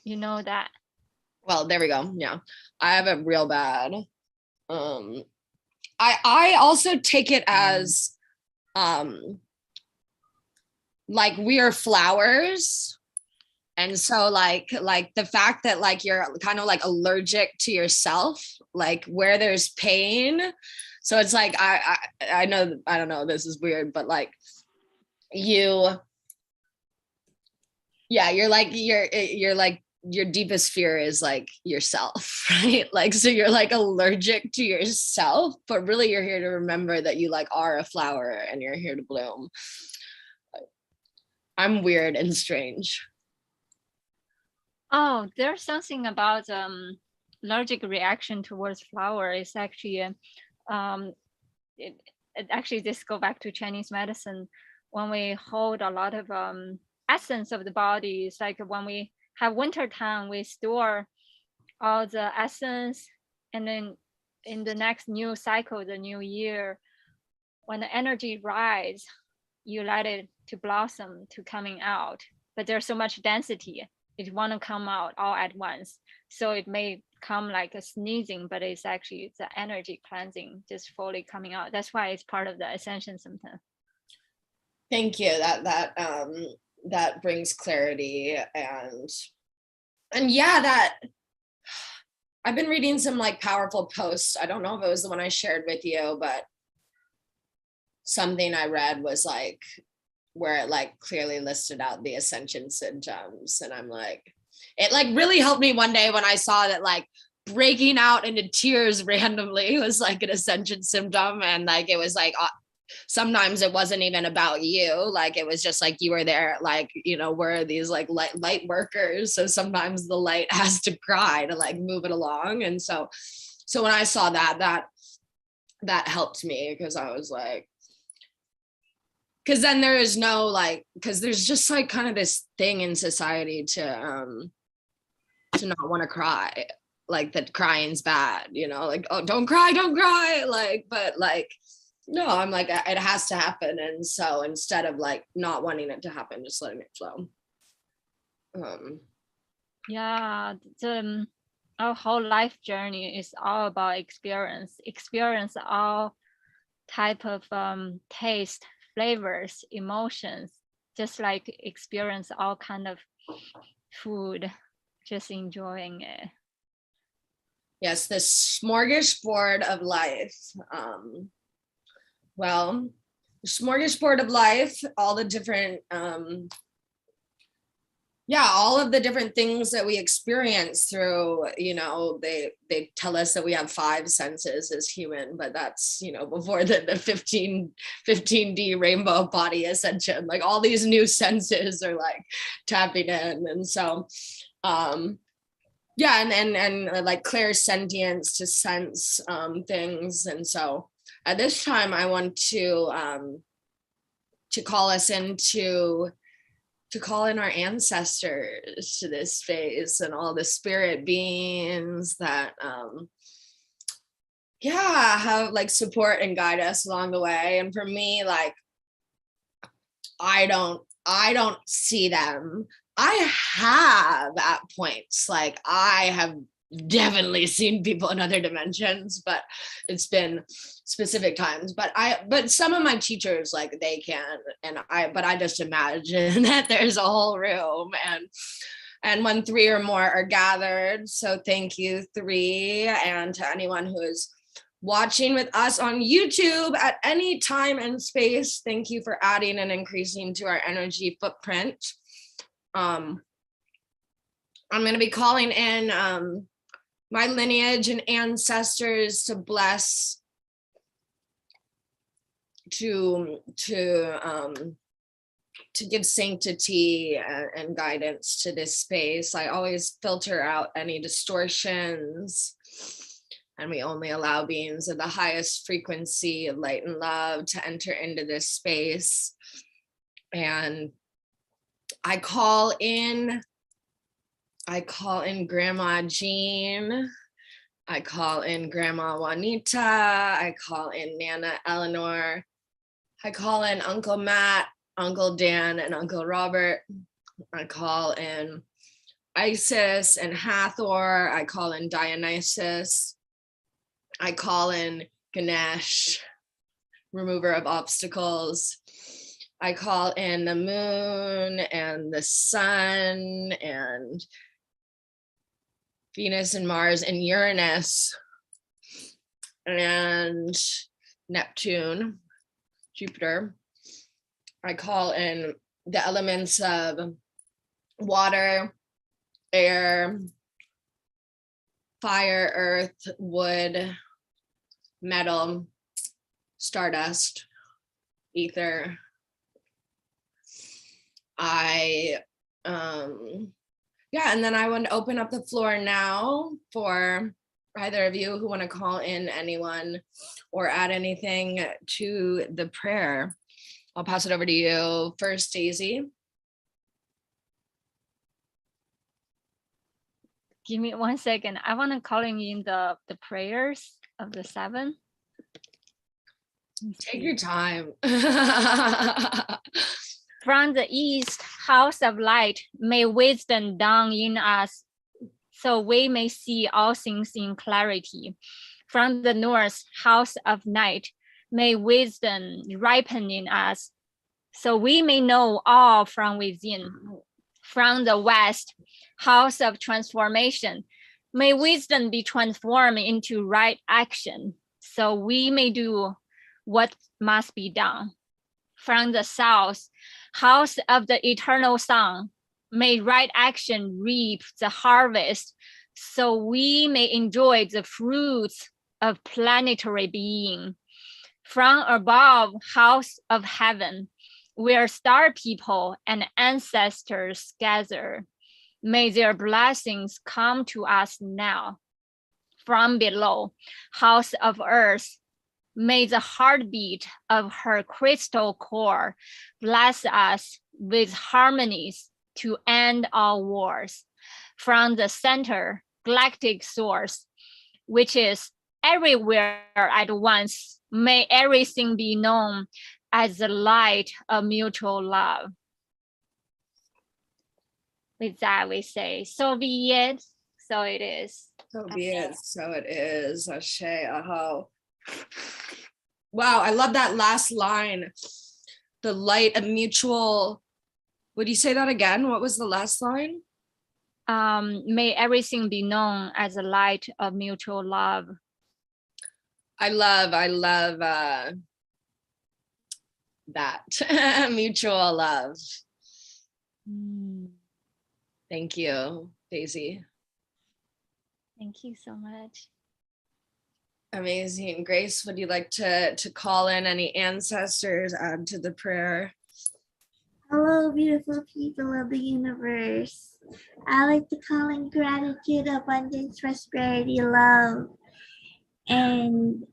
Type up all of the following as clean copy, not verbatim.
You know that. Well, there we go. Yeah, I have it real bad. I also take it as like we are flowers. And so like the fact that like you're kind of like allergic to yourself, like where there's pain. So it's like I know, I don't know, this is weird, but like you're like your deepest fear is like yourself, right? Like, so you're like allergic to yourself, but really you're here to remember that you like are a flower and you're here to bloom. I'm weird and strange. Oh, there's something about allergic reaction towards flower. It's actually it actually this go back to Chinese medicine. When we hold a lot of essence of the body, it's like when we have winter time, we store all the essence, and then in the next new cycle, the new year, when the energy rise, you let it to blossom, to coming out. But there's so much density, it want to come out all at once. So it may come like a sneezing, but it's actually the energy cleansing just fully coming out. That's why it's part of the ascension symptom. Thank you. That brings clarity. And yeah, that I've been reading some like powerful posts. I don't know if it was the one I shared with you, but something I read was like where it like clearly listed out the ascension symptoms. And I'm like, it like really helped me one day when I saw that like breaking out into tears randomly was like an ascension symptom. And like it was like sometimes it wasn't even about you, like it was just like you were there, like, you know, we're these like light workers, so sometimes the light has to cry to like move it along. And so when I saw that helped me, because I was like, because then there is no like, because there's just like kind of this thing in society to not want to cry, like that crying's bad, you know, like, oh, don't cry, like, but like, no, I'm like, it has to happen. And so instead of like not wanting it to happen, just letting it flow. Yeah, our whole life journey is all about experience all type of taste, flavors, emotions, just like experience all kind of food, just enjoying it. Yes, the smorgasbord of life. Well, the smorgasbord of life, all the different all of the different things that we experience through, you know, they tell us that we have 5 senses as human, but that's, you know, before the 15D rainbow body ascension, like all these new senses are like tapping in. And so yeah, and like clairsentience to sense things. And so at this time I want to call us into, to call in our ancestors to this space and all the spirit beings that have like support and guide us along the way. And for me, like I don't see them. I have at points, like I have definitely seen people in other dimensions, but it's been specific times. But some of my teachers, like they can, but I just imagine that there's a whole room, and when 3 or more are gathered. So thank you, 3, and to anyone who is watching with us on YouTube at any time and space, thank you for adding and increasing to our energy footprint. I'm going to be calling in my lineage and ancestors to bless, to give sanctity and guidance to this space. I always filter out any distortions, and we only allow beings of the highest frequency of light and love to enter into this space. And I call in Grandma Jean. I call in Grandma Juanita. I call in Nana Eleanor. I call in Uncle Matt, Uncle Dan, and Uncle Robert. I call in Isis and Hathor. I call in Dionysus. I call in Ganesh, remover of obstacles. I call in the moon and the sun and Venus and Mars and Uranus and Neptune, Jupiter. I call in the elements of water, air, fire, earth, wood, metal, stardust, ether. And then I want to open up the floor now for either of you who want to call in anyone or add anything to the prayer. I'll pass it over to you first, Daisy. Give me 1 second. I want to calling in the prayers of the 7. Take your time. From the east, house of light, may wisdom dawn in us, so we may see all things in clarity. From the north, house of night, may wisdom ripen in us, so we may know all from within. From the west, house of transformation, may wisdom be transformed into right action, so we may do what must be done. From the south, house of the eternal sun, may right action reap the harvest, so we may enjoy the fruits of planetary being. From above, house of heaven, where star people and ancestors gather, may their blessings come to us now. From below, house of earth, may the heartbeat of her crystal core bless us with harmonies to end all wars. From the center, galactic source, which is everywhere at once, may everything be known as the light of mutual love. With that, we say, so be it, so it is. So be it, so it is. Ashe, aho. Wow, I love that last line. The light of mutual. Would you say that again? What was the last line? May everything be known as a light of mutual love. I love that. Mutual love. Thank you, Daisy. Thank you so much. Amazing. Grace, would you like to call in any ancestors, add to the prayer? Hello, beautiful people of the universe. I like to call in gratitude, abundance, prosperity, love, and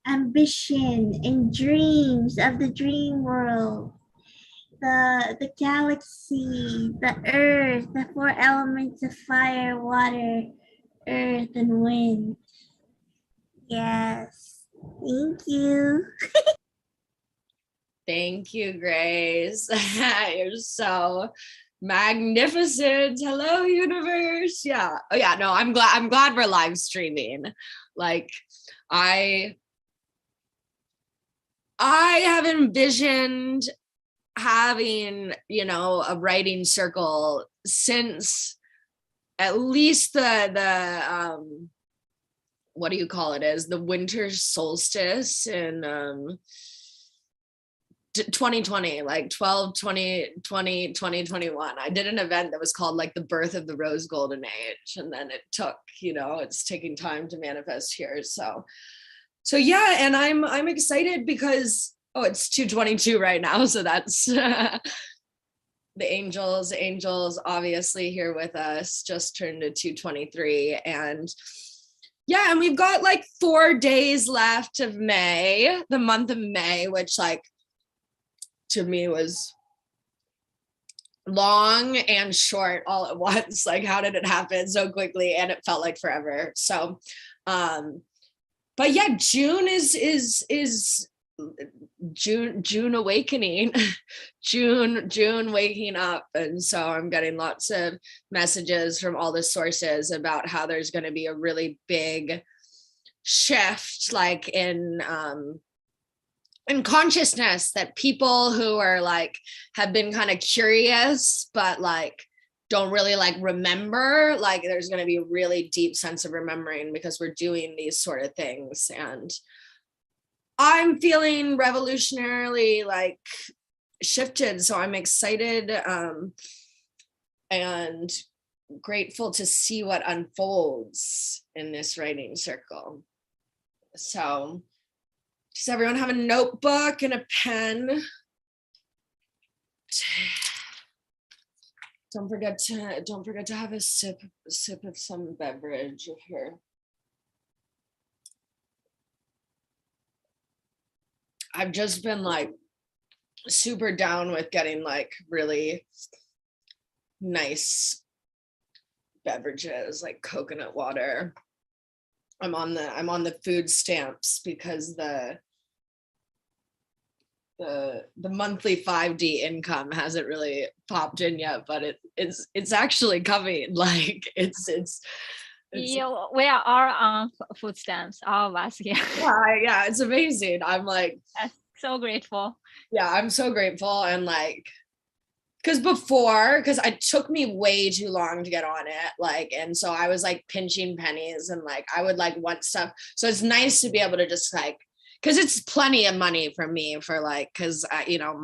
ambition and dreams of the dream world. The galaxy, the earth, the 4 elements of fire, water, earth, and wind. Yes. Thank you. Thank you, Grace. You're so magnificent. Hello, universe. Yeah. Oh yeah, no, I'm glad we're live streaming. Like I have envisioned having, a writing circle since at least the what do you call it, is the winter solstice in 2020, like 2021. I did an event that was called like the birth of the rose golden age, and then it took, it's taking time to manifest here. So yeah, and I'm excited because it's 2:22 right now, so that's the angels obviously here with us, just turned to 2:23, and yeah, and we've got like 4 days left of May, the month of May, which like to me was long and short all at once. Like, how did it happen so quickly? And it felt like forever. So but yeah, June is June awakening, June waking up. And so I'm getting lots of messages from all the sources about how there's going to be a really big shift, like in consciousness, that people who are like have been kind of curious but like don't really like remember, like there's going to be a really deep sense of remembering because we're doing these sort of things. And I'm feeling revolutionarily like shifted, so I'm excited and grateful to see what unfolds in this writing circle. So does everyone have a notebook and a pen? Don't forget to have a sip of some beverage if you're. I've just been like super down with getting like really nice beverages like coconut water. I'm on the food stamps because the monthly 5D income hasn't really popped in yet, but it's actually coming. Like it's Yeah, we are all on food stamps, all of us here. yeah, it's amazing. I'm like so grateful. Yeah, I'm so grateful. And like, because it took me way too long to get on it, like, and so I was like pinching pennies and like I would like want stuff. So it's nice to be able to just like, because it's plenty of money for me for like, because you know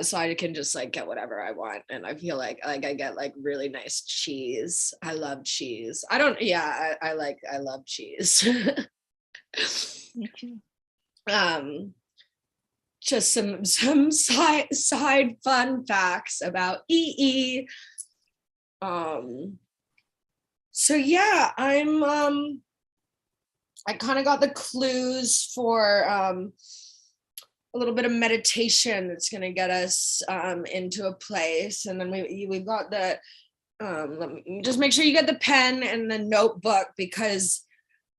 so I can just like get whatever I want. And I feel like I get like really nice cheese. I love cheese. I love cheese. Me too. Just some side fun facts about EE. So yeah, I kind of got the clues for a little bit of meditation that's going to get us into a place. And then we've got the let me just make sure you get the pen and the notebook, because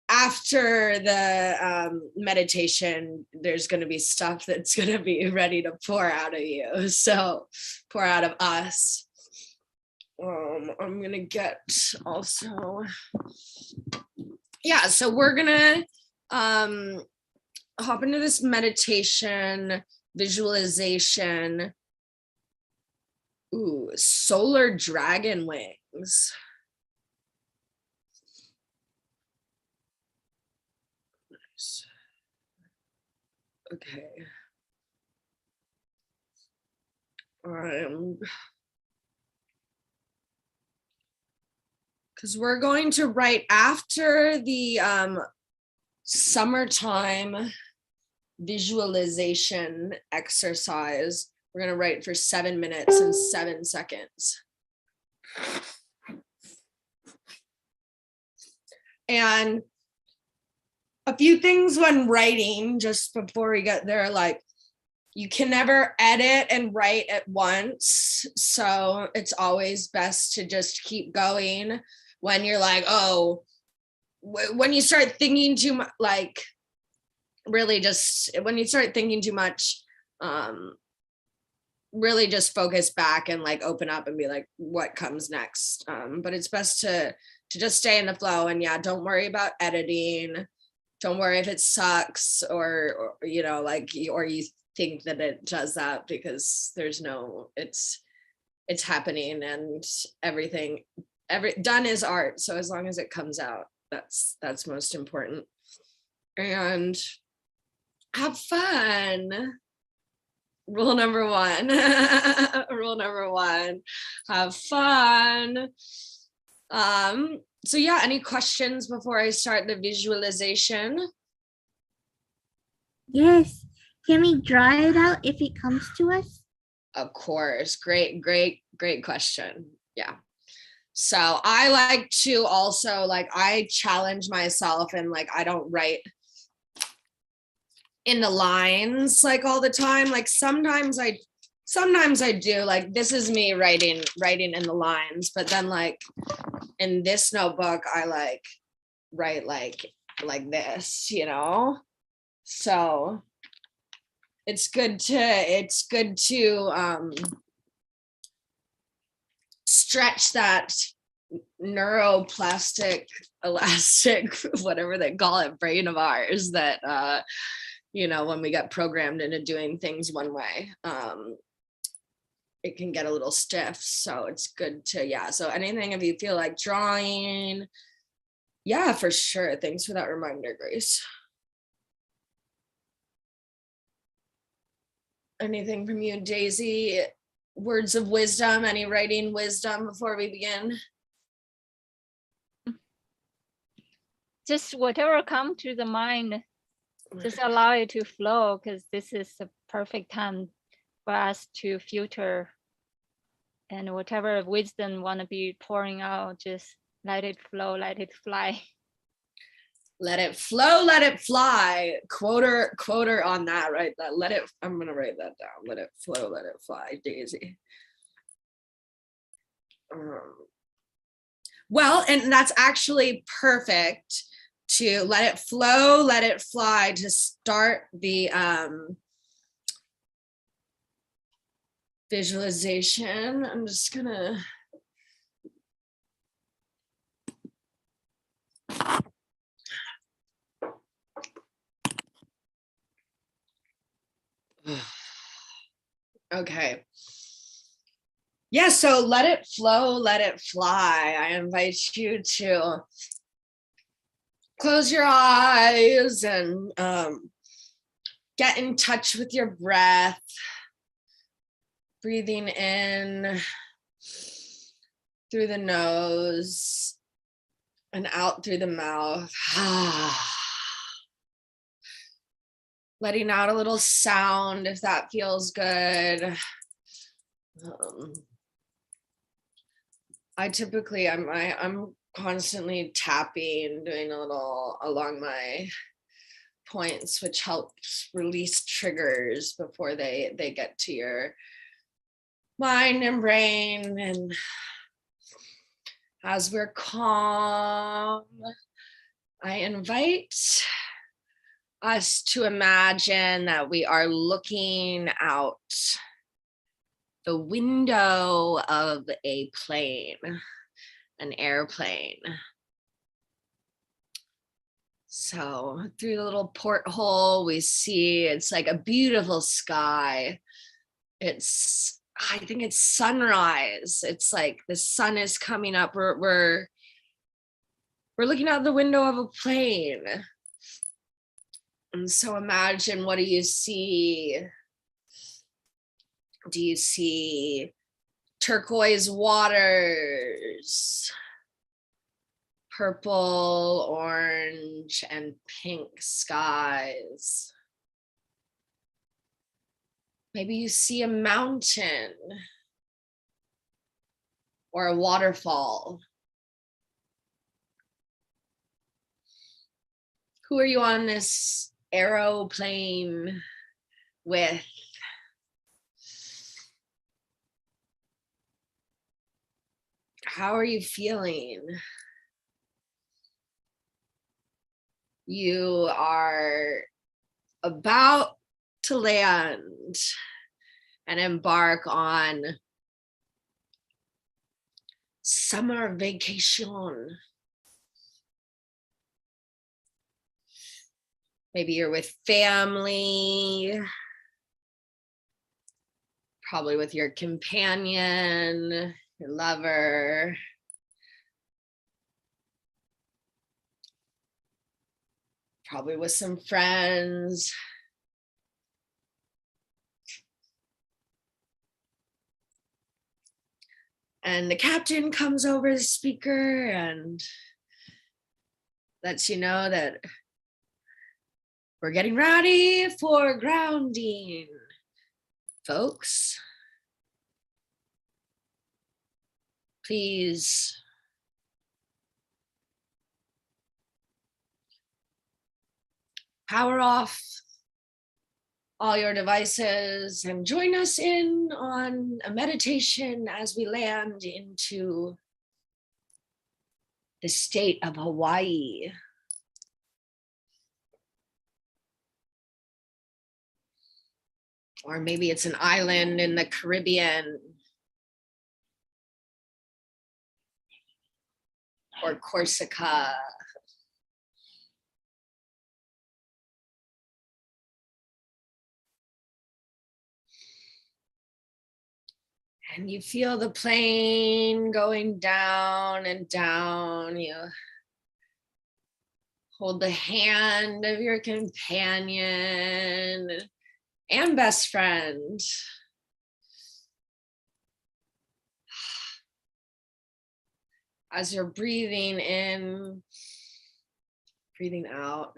after the meditation, there's going to be stuff that's going to be ready to pour out of you. So pour out of us. I'm going to get also, yeah, so we're going to hop into this meditation, visualization. Ooh, solar dragon wings. Okay. Because we're going to write after the summertime visualization exercise. We're going to write for 7 minutes and 7 seconds. And a few things when writing, just before we get there, like you can never edit and write at once. So it's always best to just keep going when you're like, oh, when you start thinking too much, like really just when you start thinking too much, really just focus back and like open up and be like, what comes next? But it's best to just stay in the flow. And yeah, don't worry about editing. Don't worry if it sucks or you know, like, or you think that it does that, because there's no, it's happening, and everything done is art. So as long as it comes out, that's most important. And have fun. Rule number one. Rule number one, have fun. So yeah, any questions before I start the visualization? Yes. Can we draw it out if it comes to us? Of course. Great question. Yeah. So I like to also, like, I challenge myself, and like I don't write in the lines like all the time. Like sometimes I do, like this is me writing in the lines, but then like in this notebook I like write like this, you know? So it's good to stretch that neuroplastic elastic, whatever they call it, brain of ours that when we get programmed into doing things one way, it can get a little stiff. So it's good to, so anything if you feel like drawing, for sure. Thanks for that reminder, Grace. Anything from you, Daisy? Words of wisdom, any writing wisdom before we begin? Just whatever comes to the mind, just allow it to flow, because this is the perfect time for us to filter, and whatever wisdom want to be pouring out, just let it flow, let it fly. Let it flow, let it fly. Quoter on that, right? I'm gonna write that down. Let it flow, let it fly, Daisy. Well, and that's actually perfect to let it flow, let it fly, to start the visualization. I'm just gonna okay. Yeah, so let it flow, let it fly. I invite you to close your eyes and get in touch with your breath. Breathing in through the nose and out through the mouth. Letting out a little sound if that feels good. I'm constantly tapping, doing a little along my points, which helps release triggers before they get to your mind and brain. And as we're calm, I invite us to imagine that we are looking out the window of a plane, an airplane. So through the little porthole, we see it's like a beautiful sky. I think it's sunrise. It's like the sun is coming up. We're looking out the window of a plane. And so imagine, what do you see? Do you see turquoise waters, purple, orange, and pink skies? Maybe you see a mountain or a waterfall. Who are you on this aeroplane with? How are you feeling? You are about to land and embark on summer vacation. Maybe you're with family, probably with your companion, your lover. Probably with some friends. And the captain comes over the speaker and lets you know that we're getting ready for grounding, folks. Please power off all your devices and join us in on a meditation as we land into the state of Hawaii. Or maybe it's an island in the Caribbean. Or Corsica. And you feel the plane going down and down. You hold the hand of your companion and best friend. As you're breathing in, breathing out.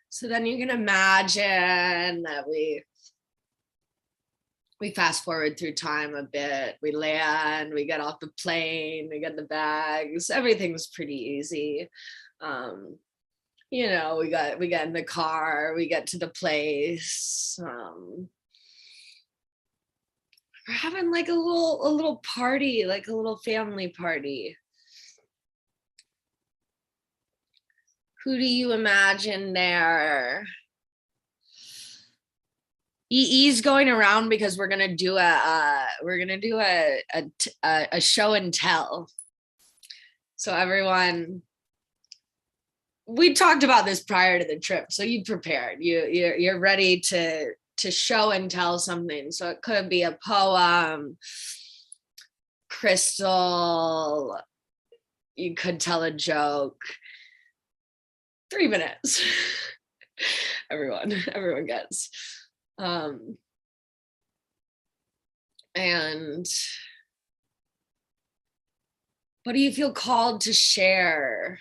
So then you can imagine that we fast forward through time a bit. We land, we get off the plane, we get the bags. Everything's pretty easy. You know, we get in the car, we get to the place. We're having like a little party, like a little family party. Who do you imagine there? EE's going around because we're gonna do a show and tell. So everyone, we talked about this prior to the trip, so you prepared. You're ready to show and tell something. So it could be a poem, crystal. You could tell a joke. 3 minutes. everyone gets. And what do you feel called to share?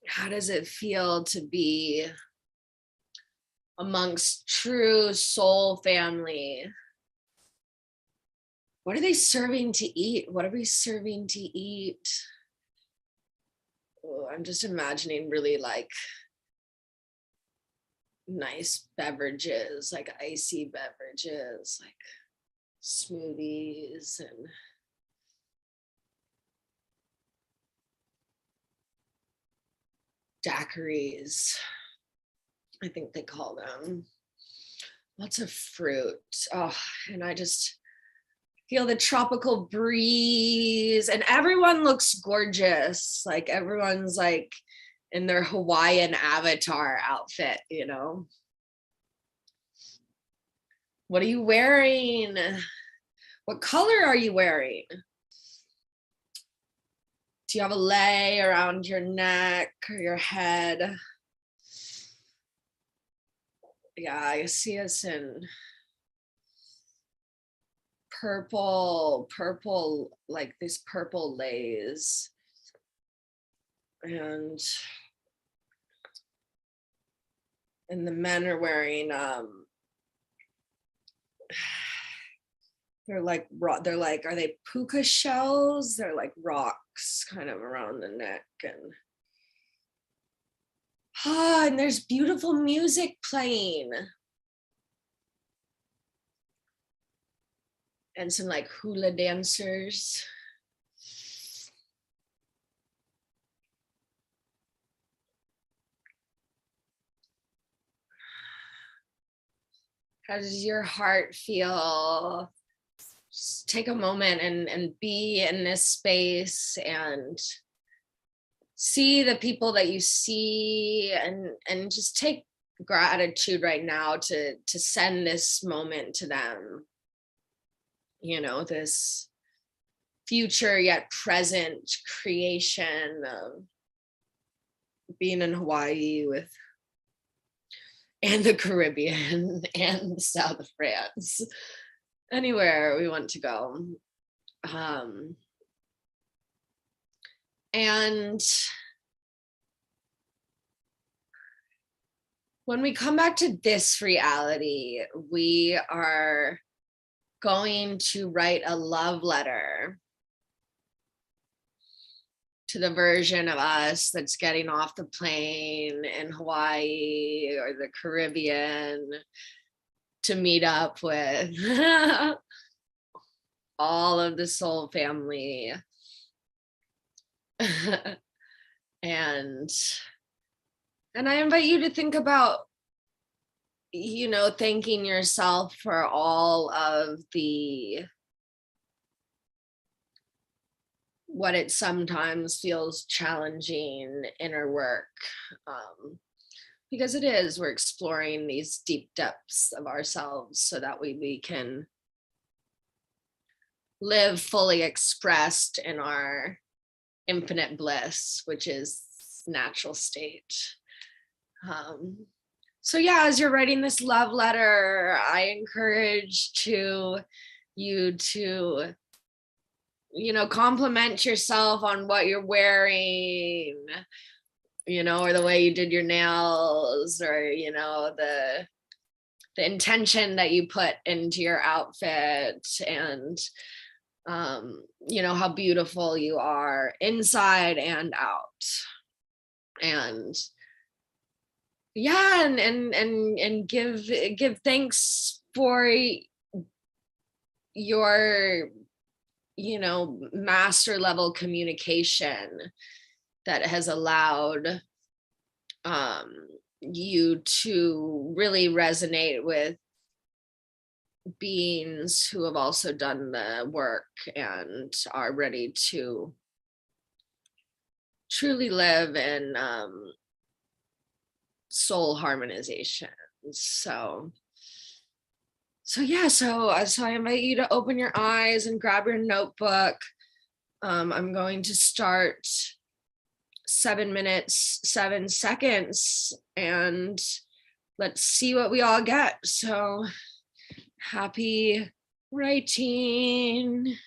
How does it feel to be amongst true soul family? What are they serving to eat? What are we serving to eat? Oh, I'm just imagining really like nice beverages, like icy beverages, like smoothies and daiquiris, I think they call them. Lots of fruit. Oh, and I just feel the tropical breeze, and everyone looks gorgeous. Like everyone's like in their Hawaiian avatar outfit, you know. What are you wearing? What color are you wearing? Do you have a lei around your neck or your head? Yeah, I see us in purple, like these purple leis. And the men are wearing they're like, are they puka shells? They're like rocks kind of around the neck. And there's beautiful music playing. And some like hula dancers. How does your heart feel? Just take a moment and be in this space and see the people that you see, and just take gratitude right now to send this moment to them. You know, this future yet present creation of being in Hawaii and the Caribbean and the south of France, anywhere we want to go. And when we come back to this reality, we are going to write a love letter to the version of us that's getting off the plane in Hawaii or the Caribbean to meet up with all of the soul family and I invite you to think about, you know, thanking yourself for all of the what it sometimes feels challenging inner work, because it is, we're exploring these deep depths of ourselves so that we can live fully expressed in our infinite bliss, which is natural state. So yeah, as you're writing this love letter, I encourage you to, you know, compliment yourself on what you're wearing, you know, or the way you did your nails, or, you know, the intention that you put into your outfit, and you know, how beautiful you are inside and out. And yeah, and give thanks for your, you know, master level communication that has allowed you to really resonate with beings who have also done the work and are ready to truly live in soul harmonization. So yeah, so I invite you to open your eyes and grab your notebook. I'm going to start 7 minutes, 7 seconds, and let's see what we all get. So happy writing.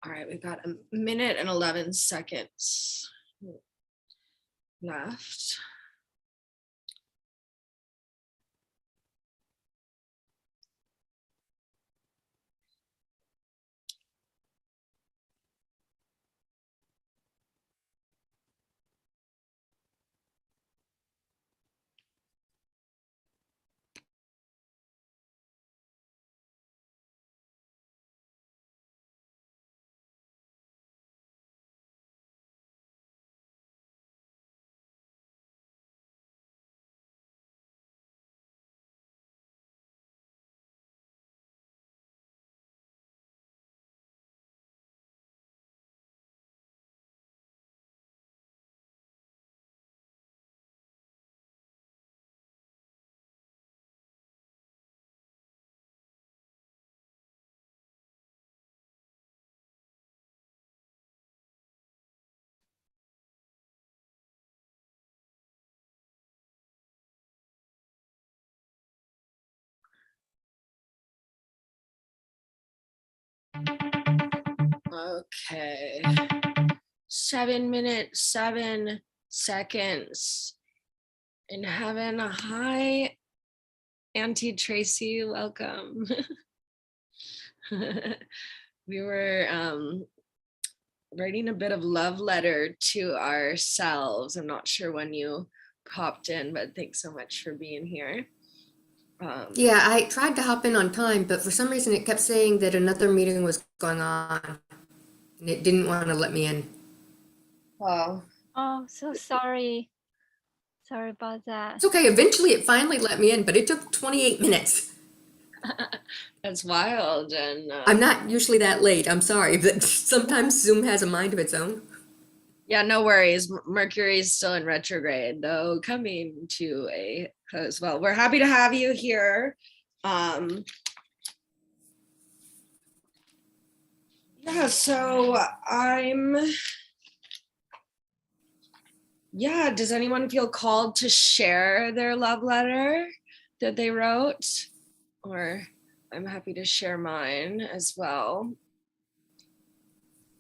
All right, we've got a minute and 11 seconds left. Okay. 7 minutes, 7 seconds. In heaven, hi, Auntie Tracy, welcome. We were writing a bit of love letter to ourselves. I'm not sure when you popped in, but thanks so much for being here. Yeah, I tried to hop in on time, but for some reason it kept saying that another meeting was going on, and it didn't want to let me in. Oh, Oh, so sorry. Sorry about that. It's okay, eventually it finally let me in, but it took 28 minutes. that's wild. And I'm not usually that late, I'm sorry, but sometimes Zoom has a mind of its own. yeah, no worries. Mercury is still in retrograde, though coming to a close. Well, we're happy to have you here. Yeah, so does anyone feel called to share their love letter that they wrote? Or I'm happy to share mine as well.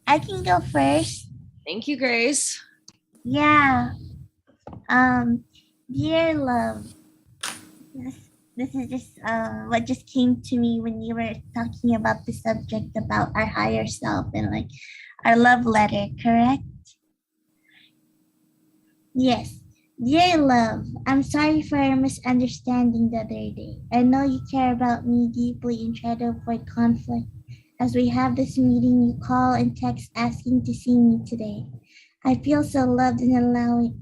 I can go first. Thank you, Grace. Yeah. Dear love, this is just what just came to me when you were talking about the subject about our higher self and like our love letter, correct? Yes. Dear love, I'm sorry for our misunderstanding the other day. I know you care about me deeply and try to avoid conflict. As we have this meeting, you call and text asking to see me today. I feel so loved and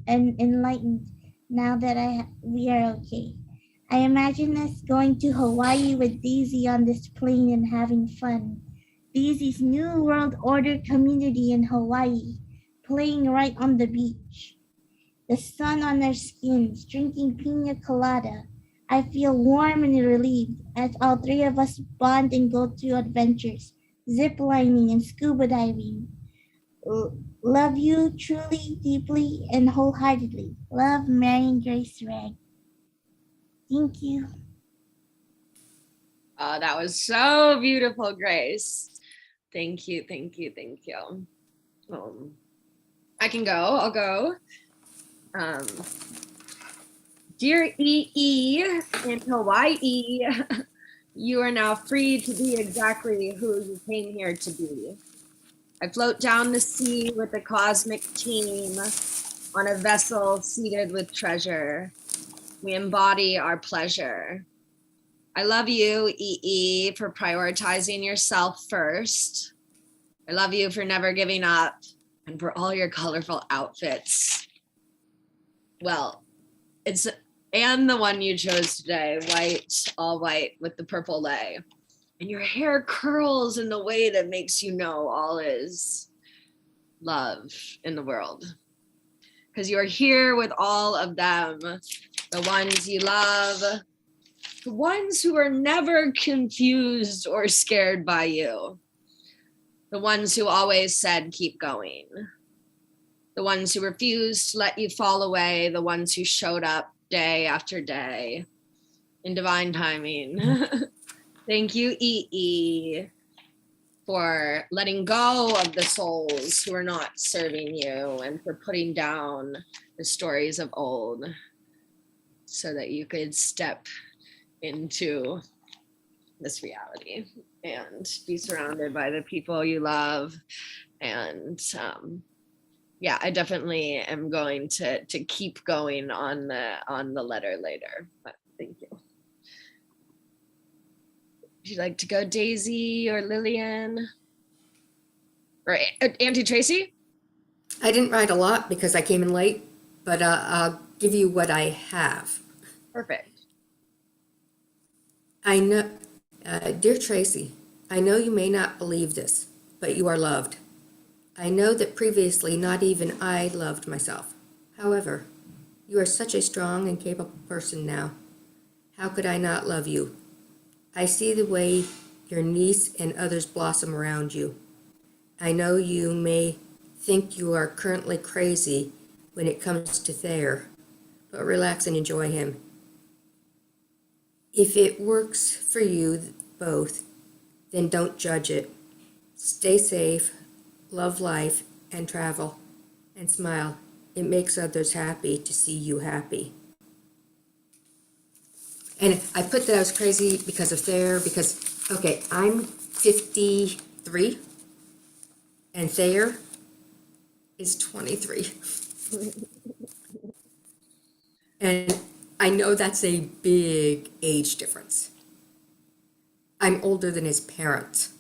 enlightened now that we are okay. I imagine us going to Hawaii with Daisy on this plane and having fun. Daisy's New World Order community in Hawaii, playing right on the beach. The sun on our skins, drinking pina colada. I feel warm and relieved as all three of us bond and go through adventures, zip lining and scuba diving. Love you truly, deeply, and wholeheartedly. Love, Mary and Grace Reg. Thank you. Oh, that was so beautiful, Grace. Thank you, thank you, thank you. I can go, I'll go. Dear EE in Hawaii, you are now free to be exactly who you came here to be. I float down the sea with the cosmic team on a vessel seated with treasure. We embody our pleasure. I love you, EE, for prioritizing yourself first. I love you for never giving up and for all your colorful outfits. Well, and the one you chose today, white, all white with the purple lei. And your hair curls in the way that makes you know all is love in the world. Because you're here with all of them, the ones you love, the ones who are never confused or scared by you, the ones who always said, keep going, the ones who refused to let you fall away, the ones who showed up day after day in divine timing. Thank you, EE. for letting go of the souls who are not serving you, and for putting down the stories of old so that you could step into this reality and be surrounded by the people you love. And yeah, I definitely am going to keep going on the letter later, but thank you. Would you like to go, Daisy or Lillian? Or Auntie Tracy? I didn't write a lot because I came in late, but I'll give you what I have. Perfect. I know, dear Tracy, I know you may not believe this, but you are loved. I know that previously not even I loved myself. However, you are such a strong and capable person now. How could I not love you? I see the way your niece and others blossom around you. I know you may think you are currently crazy when it comes to Thayer, but relax and enjoy him. If it works for you both, then don't judge it. Stay safe, love life, and travel, and smile. It makes others happy to see you happy. And I put that I was crazy because of Thayer, because, okay, I'm 53, and Thayer is 23. And I know that's a big age difference. I'm older than his parents,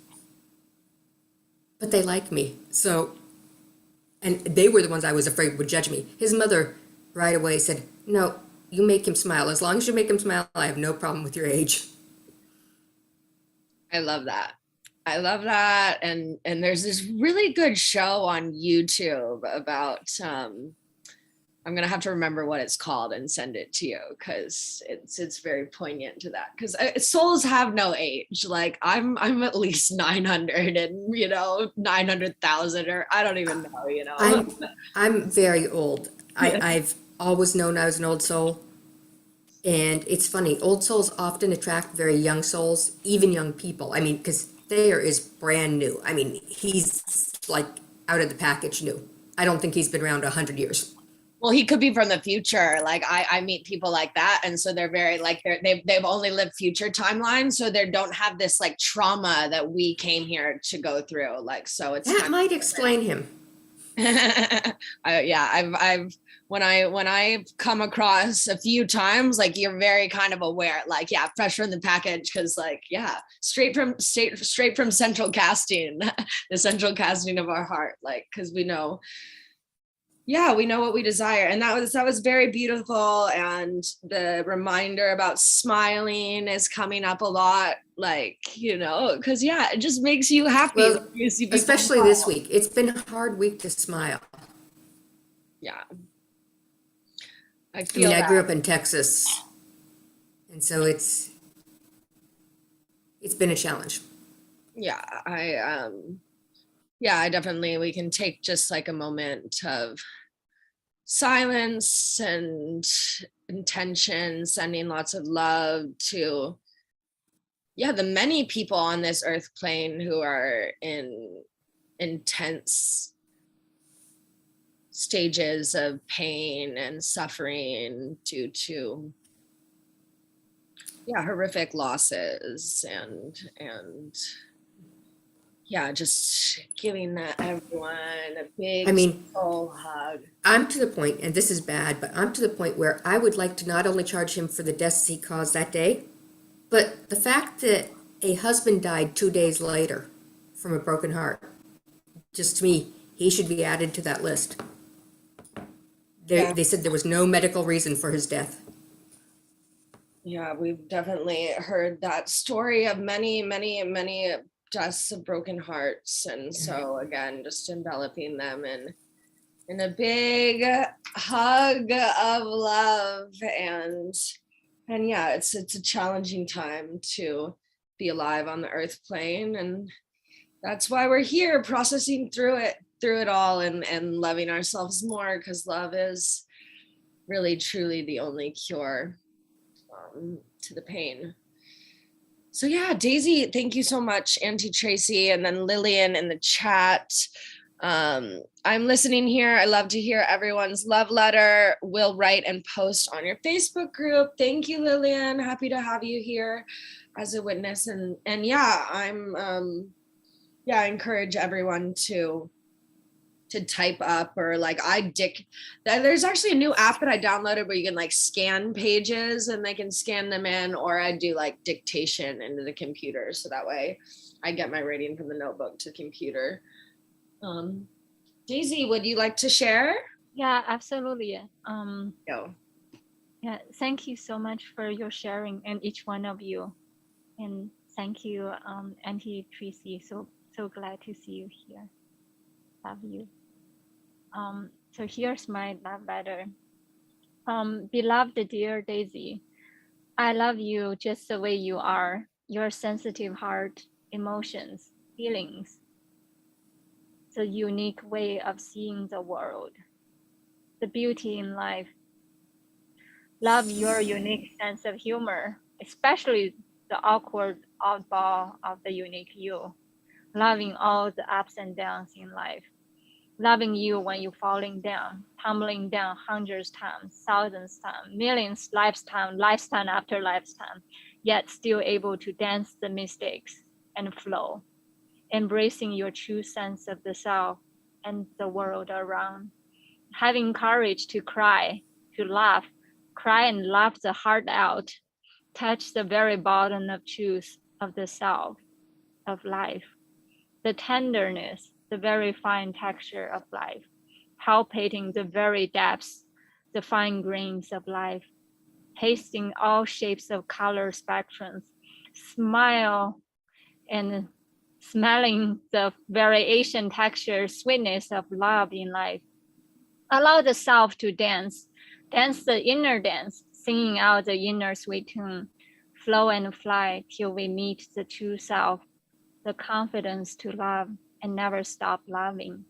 but they like me. So, and they were the ones I was afraid would judge me. His mother right away said, no, you make him smile. As long as you make him smile, I have no problem with your age. I love that. I love that. And there's this really good show on YouTube about, I'm gonna have to remember what it's called and send it to you, because it's very poignant to that. Because souls have no age. Like I'm at least 900 and 900,000, or I don't even know. I'm very old. Yeah. I've always known I was an old soul. And it's funny, old souls often attract very young souls, even young people. I mean, because Thayer is brand new. I mean, he's like out of the package new. I don't think he's been around 100 years. Well, he could be from the future. Like I meet people like that, and so they're very like they've only lived future timelines, so they don't have this like trauma that we came here to go through. Like, so it's that might explain him. I've when I've come across a few times, like you're very kind of aware, like, yeah, fresh from the package, because like, yeah, straight from central casting, the central casting of our heart, like, because we know what we desire. And that was very beautiful. And the reminder about smiling is coming up a lot, like, because it just makes you happy. Well, especially this week. It's been a hard week to smile. Yeah. I grew up in Texas, and so it's been a challenge. Yeah, I definitely, we can take just like a moment of silence and intention, sending lots of love to, the many people on this earth plane who are in intense stages of pain and suffering due to horrific losses, and just giving everyone a big soul hug. I'm to the point, and this is bad, but I'm to the point where I would like to not only charge him for the deaths he caused that day, but the fact that a husband died 2 days later from a broken heart. Just to me, he should be added to that list. They said there was no medical reason for his death. Yeah, we've definitely heard that story of many, many, many deaths of broken hearts. And so again, just enveloping them in a big hug of love. And it's a challenging time to be alive on the earth plane. And that's why we're here, processing through it all, and loving ourselves more, because love is really truly the only cure to the pain. So yeah, Daisy, thank you so much, Auntie Tracy, and then Lillian in the chat. I'm listening here. I love to hear everyone's love letter. We'll write and post on your Facebook group. Thank you, Lillian. Happy to have you here as a witness. And yeah, I encourage everyone to type up, or like there's actually a new app that I downloaded where you can like scan pages and they can scan them in, or I do like dictation into the computer. So that way I get my writing from the notebook to the computer. Daisy, would you like to share? Yeah, absolutely. Go. Yeah, thank you so much for your sharing, and each one of you. And thank you, Auntie Tracy. So glad to see you here. Love you. So here's my love letter. Beloved dear Daisy, I love you just the way you are. Your sensitive heart, emotions, feelings, the unique way of seeing the world, the beauty in life. Love your unique sense of humor, especially the awkward oddball of the unique you. Loving all the ups and downs in life. Loving you when you're falling down, tumbling down hundreds times, thousands times, millions lifetime after lifetime, yet still able to dance the mistakes and flow, embracing your true sense of the self and the world around. Having courage to cry, to laugh, cry and laugh the heart out, touch the very bottom of truth of the self, of life, the tenderness, the very fine texture of life, palpating the very depths, the fine grains of life, tasting all shapes of color spectrums, smile and smelling the variation, texture, sweetness of love in life. Allow the self to dance the inner dance, singing out the inner sweet tune, flow and fly till we meet the true self, the confidence to love and never stop loving,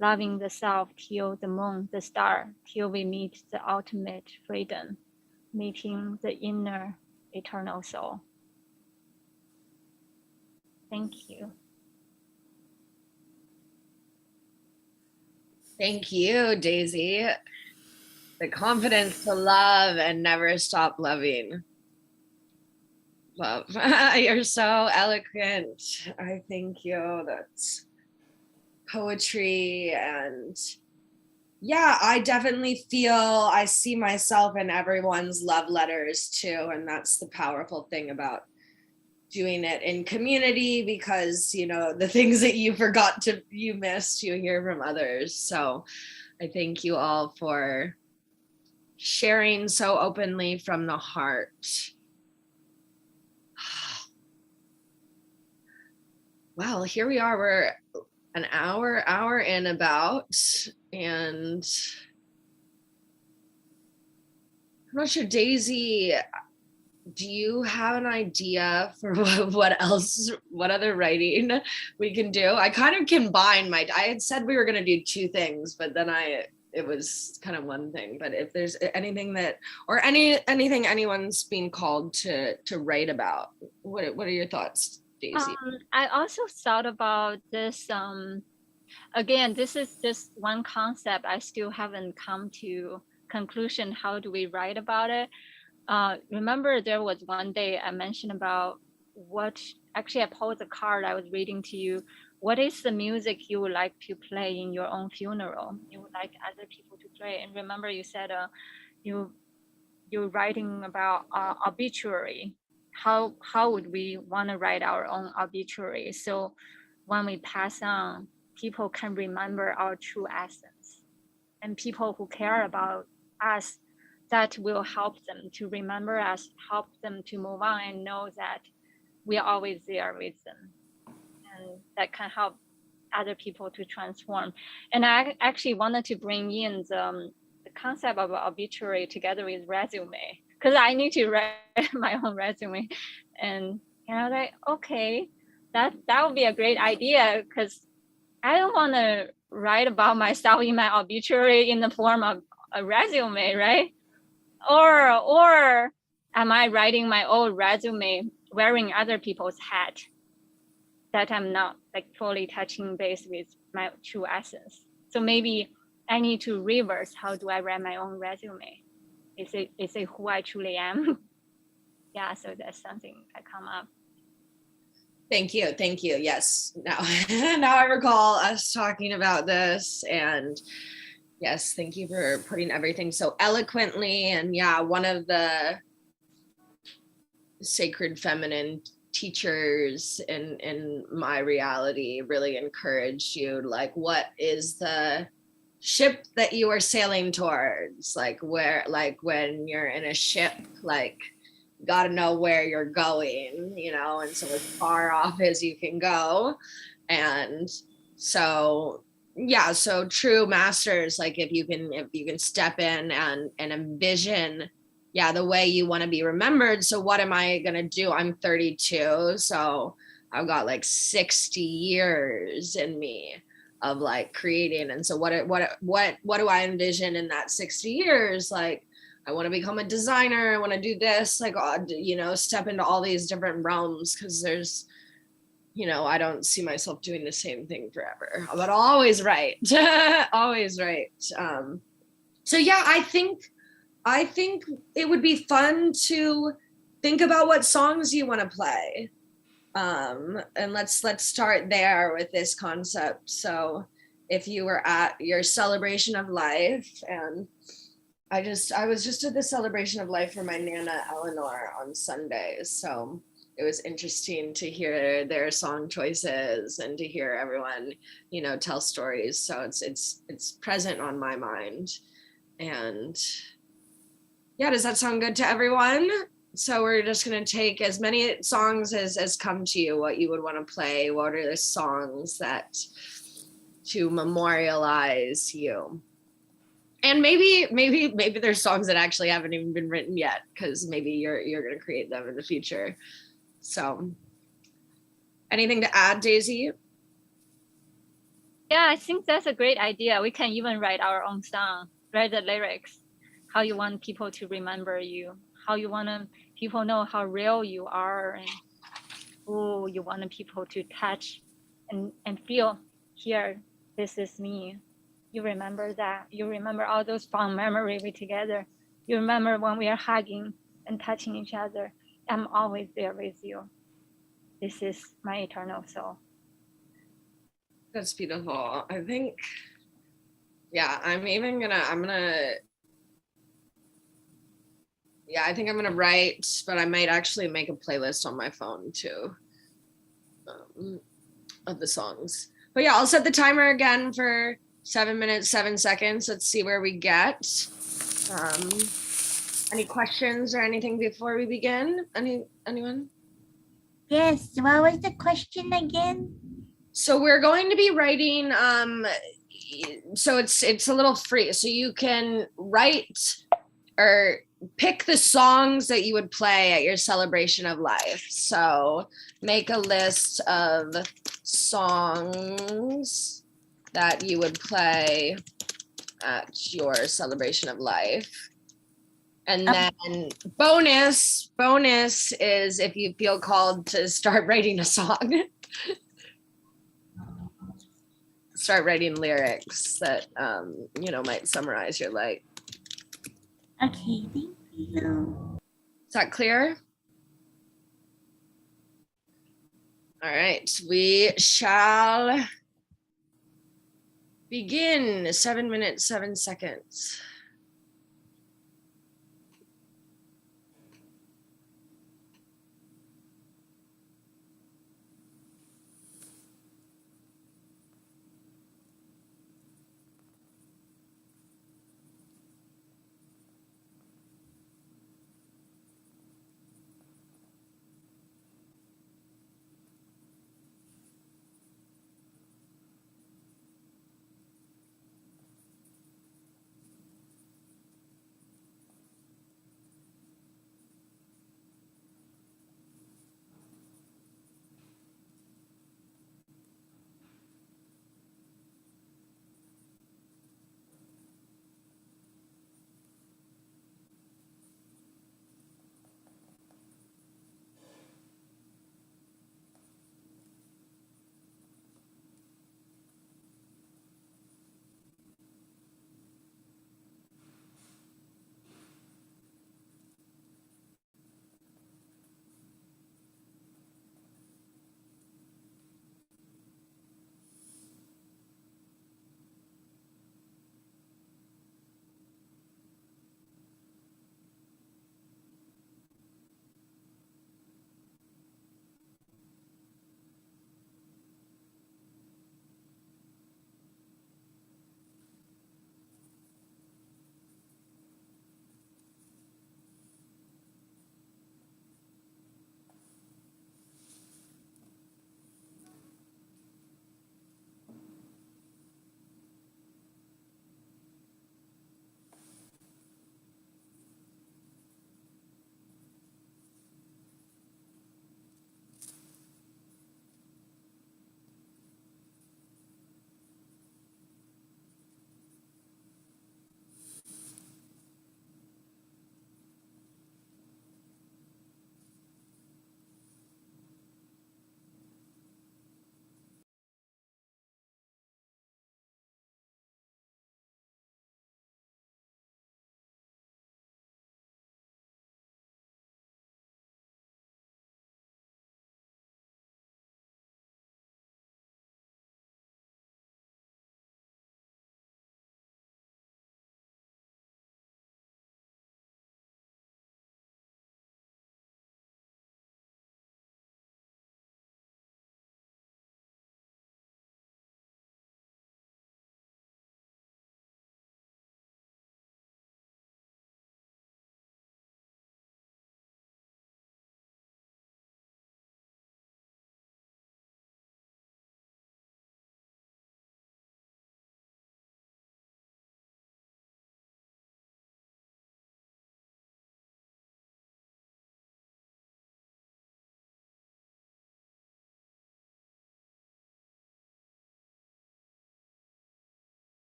loving the self till the moon, the star, till we meet the ultimate freedom, meeting the inner eternal soul. Thank you. Thank you, Daisy. The confidence to love and never stop loving. Love. You're so eloquent. I thank you. That's poetry. And yeah, I definitely feel I see myself in everyone's love letters too. And that's the powerful thing about doing it in community, because the things that you missed, you hear from others. So I thank you all for sharing so openly from the heart. Well, here we are. We're an hour in about, and I'm not sure, Daisy, do you have an idea for what other writing we can do? I kind of combined I had said we were going to do two things, but then it was kind of one thing. But if there's anything anything anyone's being called to write about, what are your thoughts, Daisy? I also thought about this. Again, this is just one concept. I still haven't come to conclusion. How do we write about it? Remember, there was one day I mentioned about I posed a card I was reading to you. What is the music you would like to play in your own funeral? You would like other people to play. And remember, you said you're writing about obituary. How would we want to write our own obituary? So when we pass on, people can remember our true essence, and people who care about us, that will help them to remember us, help them to move on and know that we are always there with them. And that can help other people to transform. And I actually wanted to bring in the concept of obituary together with resume, because I need to write my own resume. And like, okay, that would be a great idea, because I don't want to write about myself in my obituary in the form of a resume, right? Or am I writing my own resume wearing other people's hat, that I'm not like fully touching base with my true essence. So maybe I need to reverse, how do I write my own resume? Is it who I truly am? Yeah, so that's something that come up. Thank you. Yes, now I recall us talking about this, and yes, thank you for putting everything so eloquently. And yeah, one of the sacred feminine teachers in my reality really encouraged you, like, what is the ship that you are sailing towards? Like, where, like, when you're in a ship, like, got to know where you're going, you know, and so as far off as you can go. And so yeah, so true masters, like, if you can step in and envision, yeah, the way you want to be remembered. So what am I going to do? I'm 32, so I've got like 60 years in me of like creating. And so what do I envision in that 60 years? Like, I want to become a designer. I want to do this, like, you know, step into all these different realms, because there's, you know, I don't see myself doing the same thing forever, but always right. Always right. So yeah, I think it would be fun to think about what songs you want to play. And let's start there with this concept. So if you were at your celebration of life, and I was just at the celebration of life for my Nana Eleanor on Sunday. So it was interesting to hear their song choices and to hear everyone, you know, tell stories. So it's present on my mind. And yeah, does that sound good to everyone? So we're just gonna take as many songs as come to you, what you would want to play. What are the songs that to memorialize you? And maybe there's songs that actually haven't even been written yet, because maybe you're gonna create them in the future. So anything to add, Daisy? Yeah, I think that's a great idea. We can even write our own song, write the lyrics, how you want people to remember you, how you want people know how real you are, and who you want people to touch and feel, here, this is me. You remember that. You remember all those fond memories we together. You remember when we are hugging and touching each other. I'm always there with you. This is my eternal soul. That's beautiful. I think, yeah, I think I'm gonna write, but I might actually make a playlist on my phone too, of the songs. But yeah, I'll set the timer again for 7 minutes, 7 seconds. Let's see where we get. Any questions or anything before we begin? Anyone? Yes, what was the question again? So we're going to be writing, so it's a little free. So you can write or pick the songs that you would play at your celebration of life. So make a list of songs that you would play at your celebration of life. And then bonus is if you feel called to start writing a song. Start writing lyrics that you know, might summarize your life. Okay, thank you. Is that clear? All right, we shall begin. 7 minutes, 7 seconds.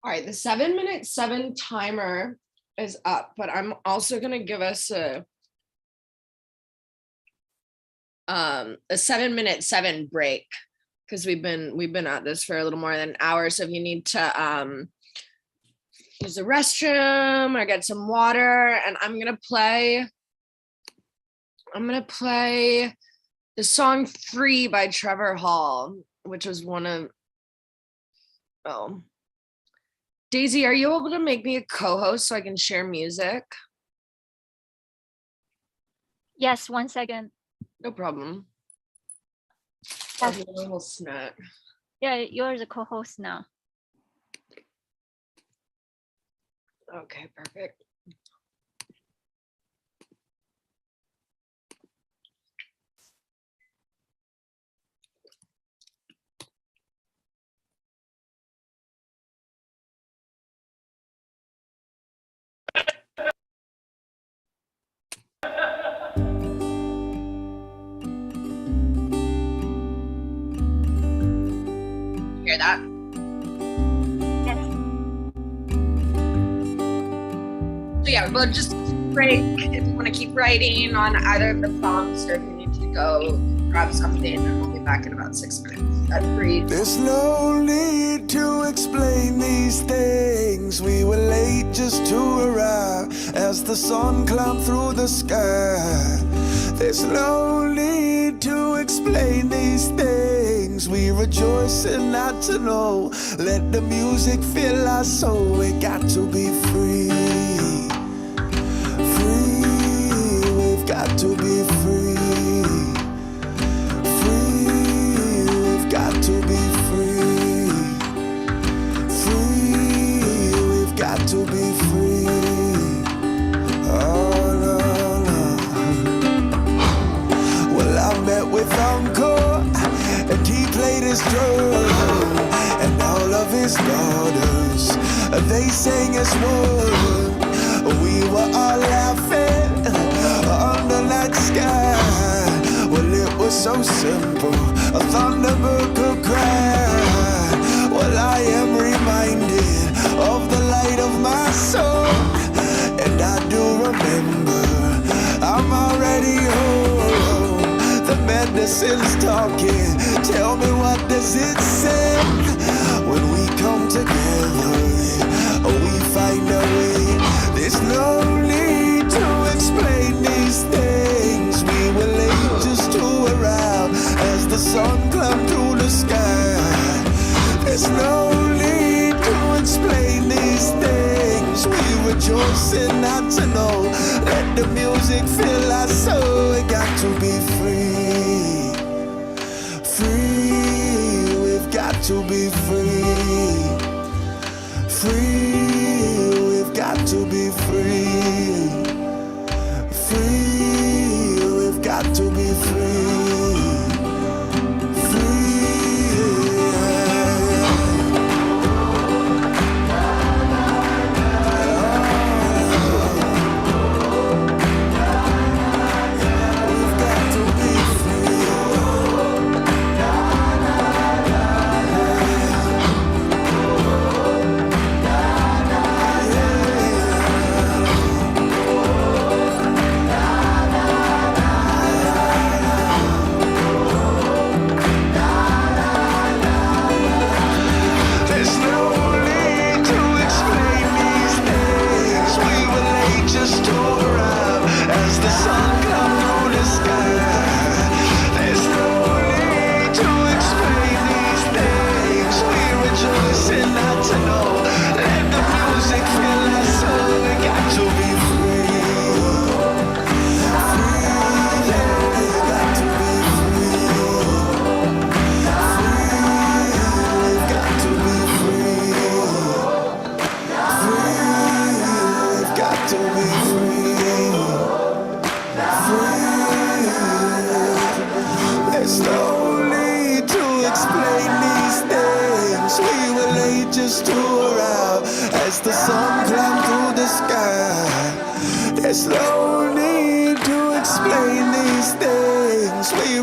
All right, the 7-minute 7 timer is up, but I'm also gonna give us a 7-minute 7 break because we've been at this for a little more than an hour. So if you need to use the restroom or get some water, and I'm gonna play the song 3 by Trevor Hall, which was one of Daisy, are you able to make me a co-host so I can share music? Yes, 1 second. No problem. Yes. I'll get a little snack. Yeah, you're the co-host now. Okay, perfect. Hear that? Yes. So yeah, we'll just break if you want to keep writing on either of the prompts, or if you need to go grab something, and we'll be back in about 6 minutes. That's free. There's no need to explain these things. We were late just to arrive as the sun climbed through the sky. There's no need to explain these things. We rejoicing not to know. Let the music fill our soul. We got to be free. Free, we've got to be free. Got to be free. Free, we've got to be free. Oh no, no. Well, I met with Uncle, and he played his drum, and all of his daughters, they sang as one. We were all laughing under night sky. Well, it was so simple, a thunderbird could cry. Well, I am reminded of the light of my soul, and I do remember I'm already home. The medicine's talking, tell me what does it say? When we come together, we find a way. There's no need to explain these things. We were late just to arrive as the sun climbed through the sky. There's no need to explain these things. We rejoicing not to know. Let the music fill our soul. We got to be free. Free, we've got to be free. Free, we've got to be free. Free, we've got to be free.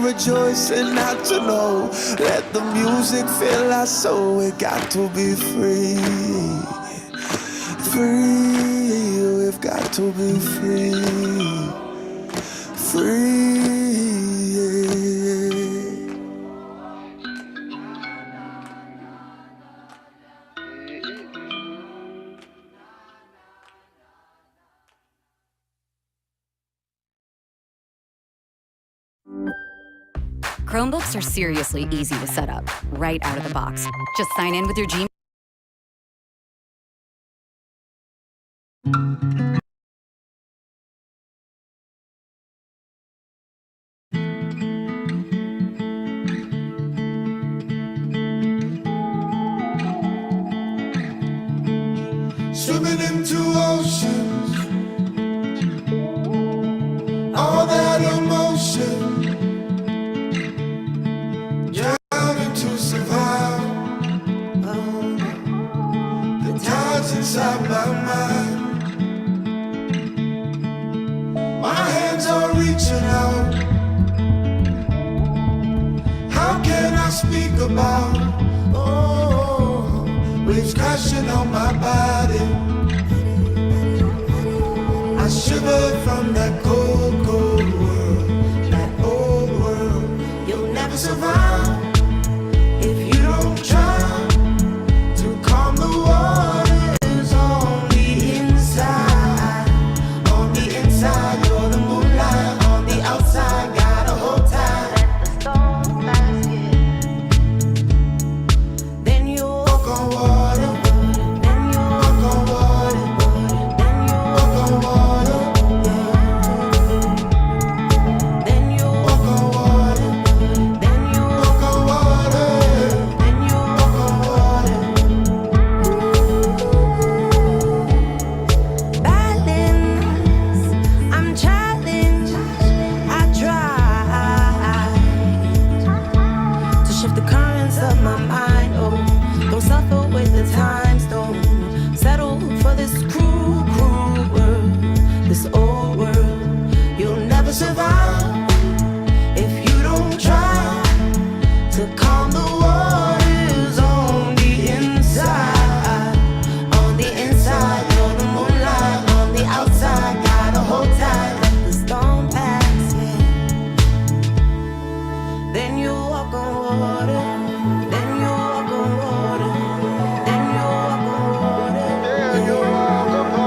rejoice and not to know. Let the music fill our soul. We got to be free. Free, we've got to be free. Free. Chromebooks are seriously easy to set up, right out of the box. Just sign in with your Gmail. Swimming into oceans, all that emotion, drowning to survive. The tides inside my mind, my hands are reaching out. How can I speak about, oh, waves crashing on my body? I shiver from that cold, cold world, that old world. You'll never survive if you don't try to calm the waters on the inside. On the inside, you're the moonlight. On the outside, gotta hold tight. Let the storm pass you. Then you walk on water. Then you walk on water. Then you walk on water. Then you walk on water. Then you walk on water. Then you walk on water. Balance, I'm challenged. I try to shift the currents of my mind. Oh, don't suffer with the times. Don't settle for this cruel, cruel world, this old world. You'll never survive if you don't try to calm the waters on the inside. On the inside, you're the moonlight. On the outside, gotta hold tight. Let the storm pass, yeah. Then you walk on water. Then you walk on water. Then you walk on water. Then you walk on water.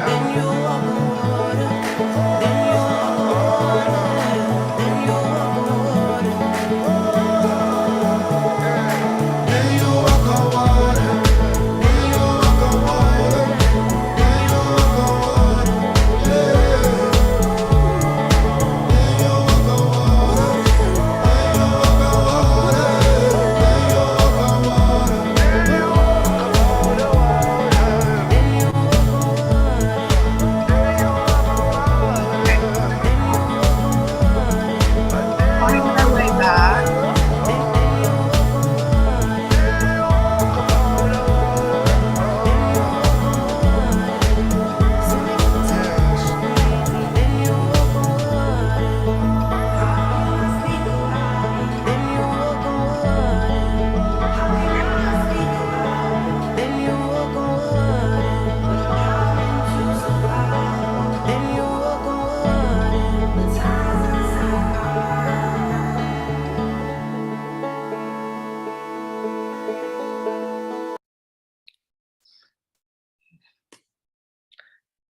Then you walk on water. Then you walk on water. Then you walk on water. Then you walk on water. Then you walk on water. Then you walk on water. Yeah. Then you walk on water. Then you walk on water. Then you walk on water. Then you walk on water. Then you walk on Finding my way back.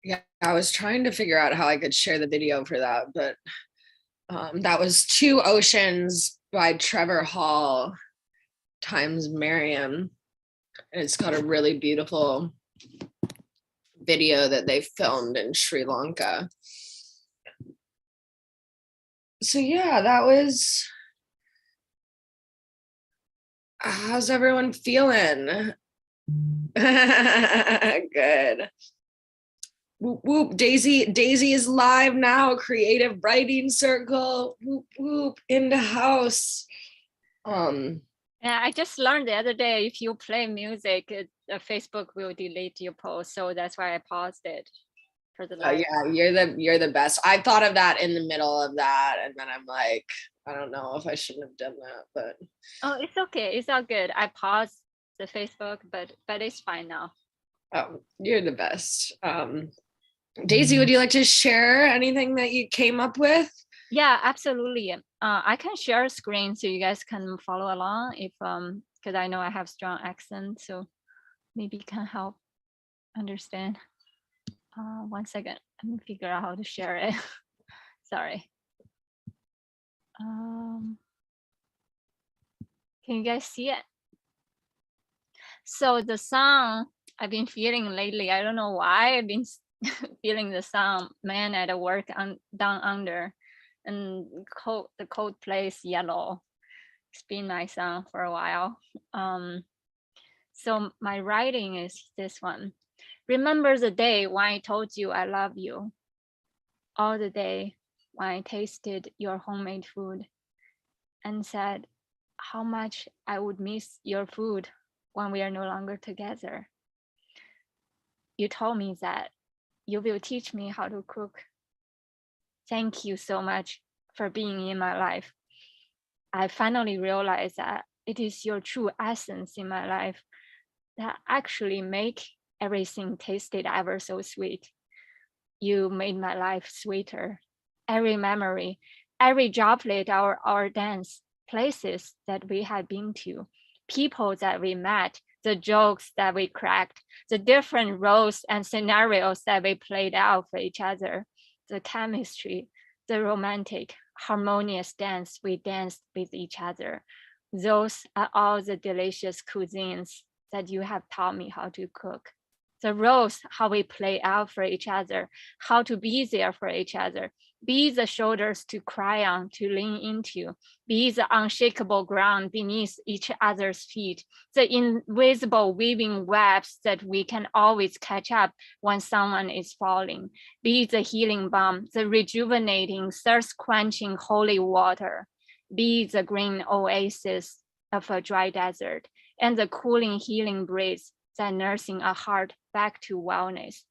Yeah, I was trying to figure out how I could share the video for that, but that was Two Oceans by Trevor Hall times Miriam. And it's got a really beautiful video that they filmed in Sri Lanka. So yeah, that was, how's everyone feeling? Good. Whoop, whoop. Daisy is live now. Creative Writing Circle. Whoop, whoop. In the house. Yeah, I just learned the other day, if you play music, Facebook will delete your post. So that's why I paused it. for the life. Yeah, you're the best. I thought of that in the middle of that, and then I'm like, I don't know if I shouldn't have done that, but Oh, it's okay. It's all good. I paused the Facebook, but it's fine now. oh, you're the best. Daisy, would you like to share anything that you came up with? Yeah, absolutely. I can share a screen so you guys can follow along if because I know I have strong accent, so maybe it can help understand. 1 second, let me figure out how to share it. Sorry. Can you guys see it? So the song I've been feeling lately, I don't know why I've been feeling the song "Man at Work on Down Under," and the Coldplay Yellow. It's been my song for a while. So my writing is this one. Remember the day when I told you I love you, all the day when I tasted your homemade food and said how much I would miss your food when we are no longer together. You told me that you will teach me how to cook. Thank you so much for being in my life. I finally realized that it is your true essence in my life that actually make everything tasted ever so sweet. You made my life sweeter. Every memory, every droplet, our dance, places that we had been to, people that we met, the jokes that we cracked, the different roles and scenarios that we played out for each other, the chemistry, the romantic, harmonious dance we danced with each other. Those are all the delicious cuisines that you have taught me how to cook. The roles, how we play out for each other, how to be there for each other, be the shoulders to cry on, to lean into, be the unshakable ground beneath each other's feet, the invisible weaving webs that we can always catch up when someone is falling, be the healing balm, the rejuvenating, thirst-quenching holy water, be the green oasis of a dry desert, and the cooling healing breeze that nursing a heart back to wellness,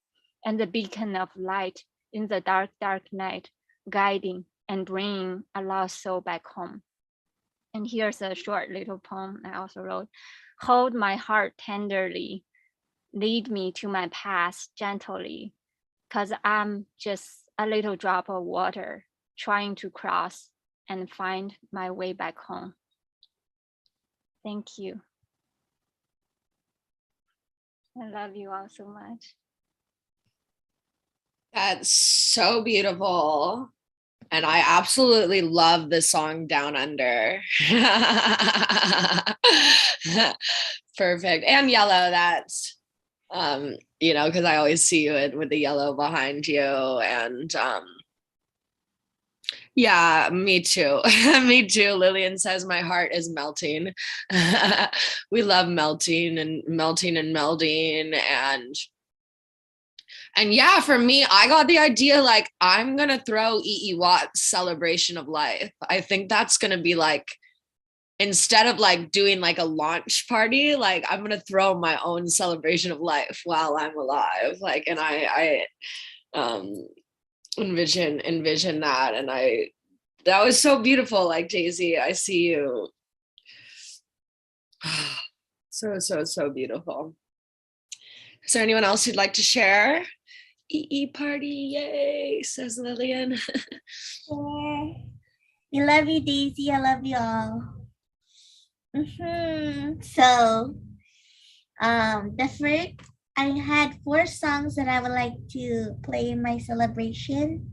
and the beacon of light in the dark, dark night, guiding and bringing a lost soul back home. And here's a short little poem I also wrote. Hold my heart tenderly, lead me to my past gently, because I'm just a little drop of water trying to cross and find my way back home. Thank you. I love you all so much. That's so beautiful. And I absolutely love the song Down Under. Perfect. And yellow, that's because I always see you with the yellow behind you. And yeah, me too. Me too. Lillian says my heart is melting. We love melting and melding and yeah, for me, I got the idea like I'm gonna throw E.E. Watt's Celebration of Life. I think that's gonna be like, instead of like doing like a launch party, like I'm gonna throw my own celebration of life while I'm alive. Like, and I envision that, and that was so beautiful. Like, Daisy, I see you. So beautiful. Is there anyone else who'd like to share? EE party, yay, says Lillian. Sure. We love you, Daisy. I love you all. So, the first, I had 4 songs that I would like to play in my celebration.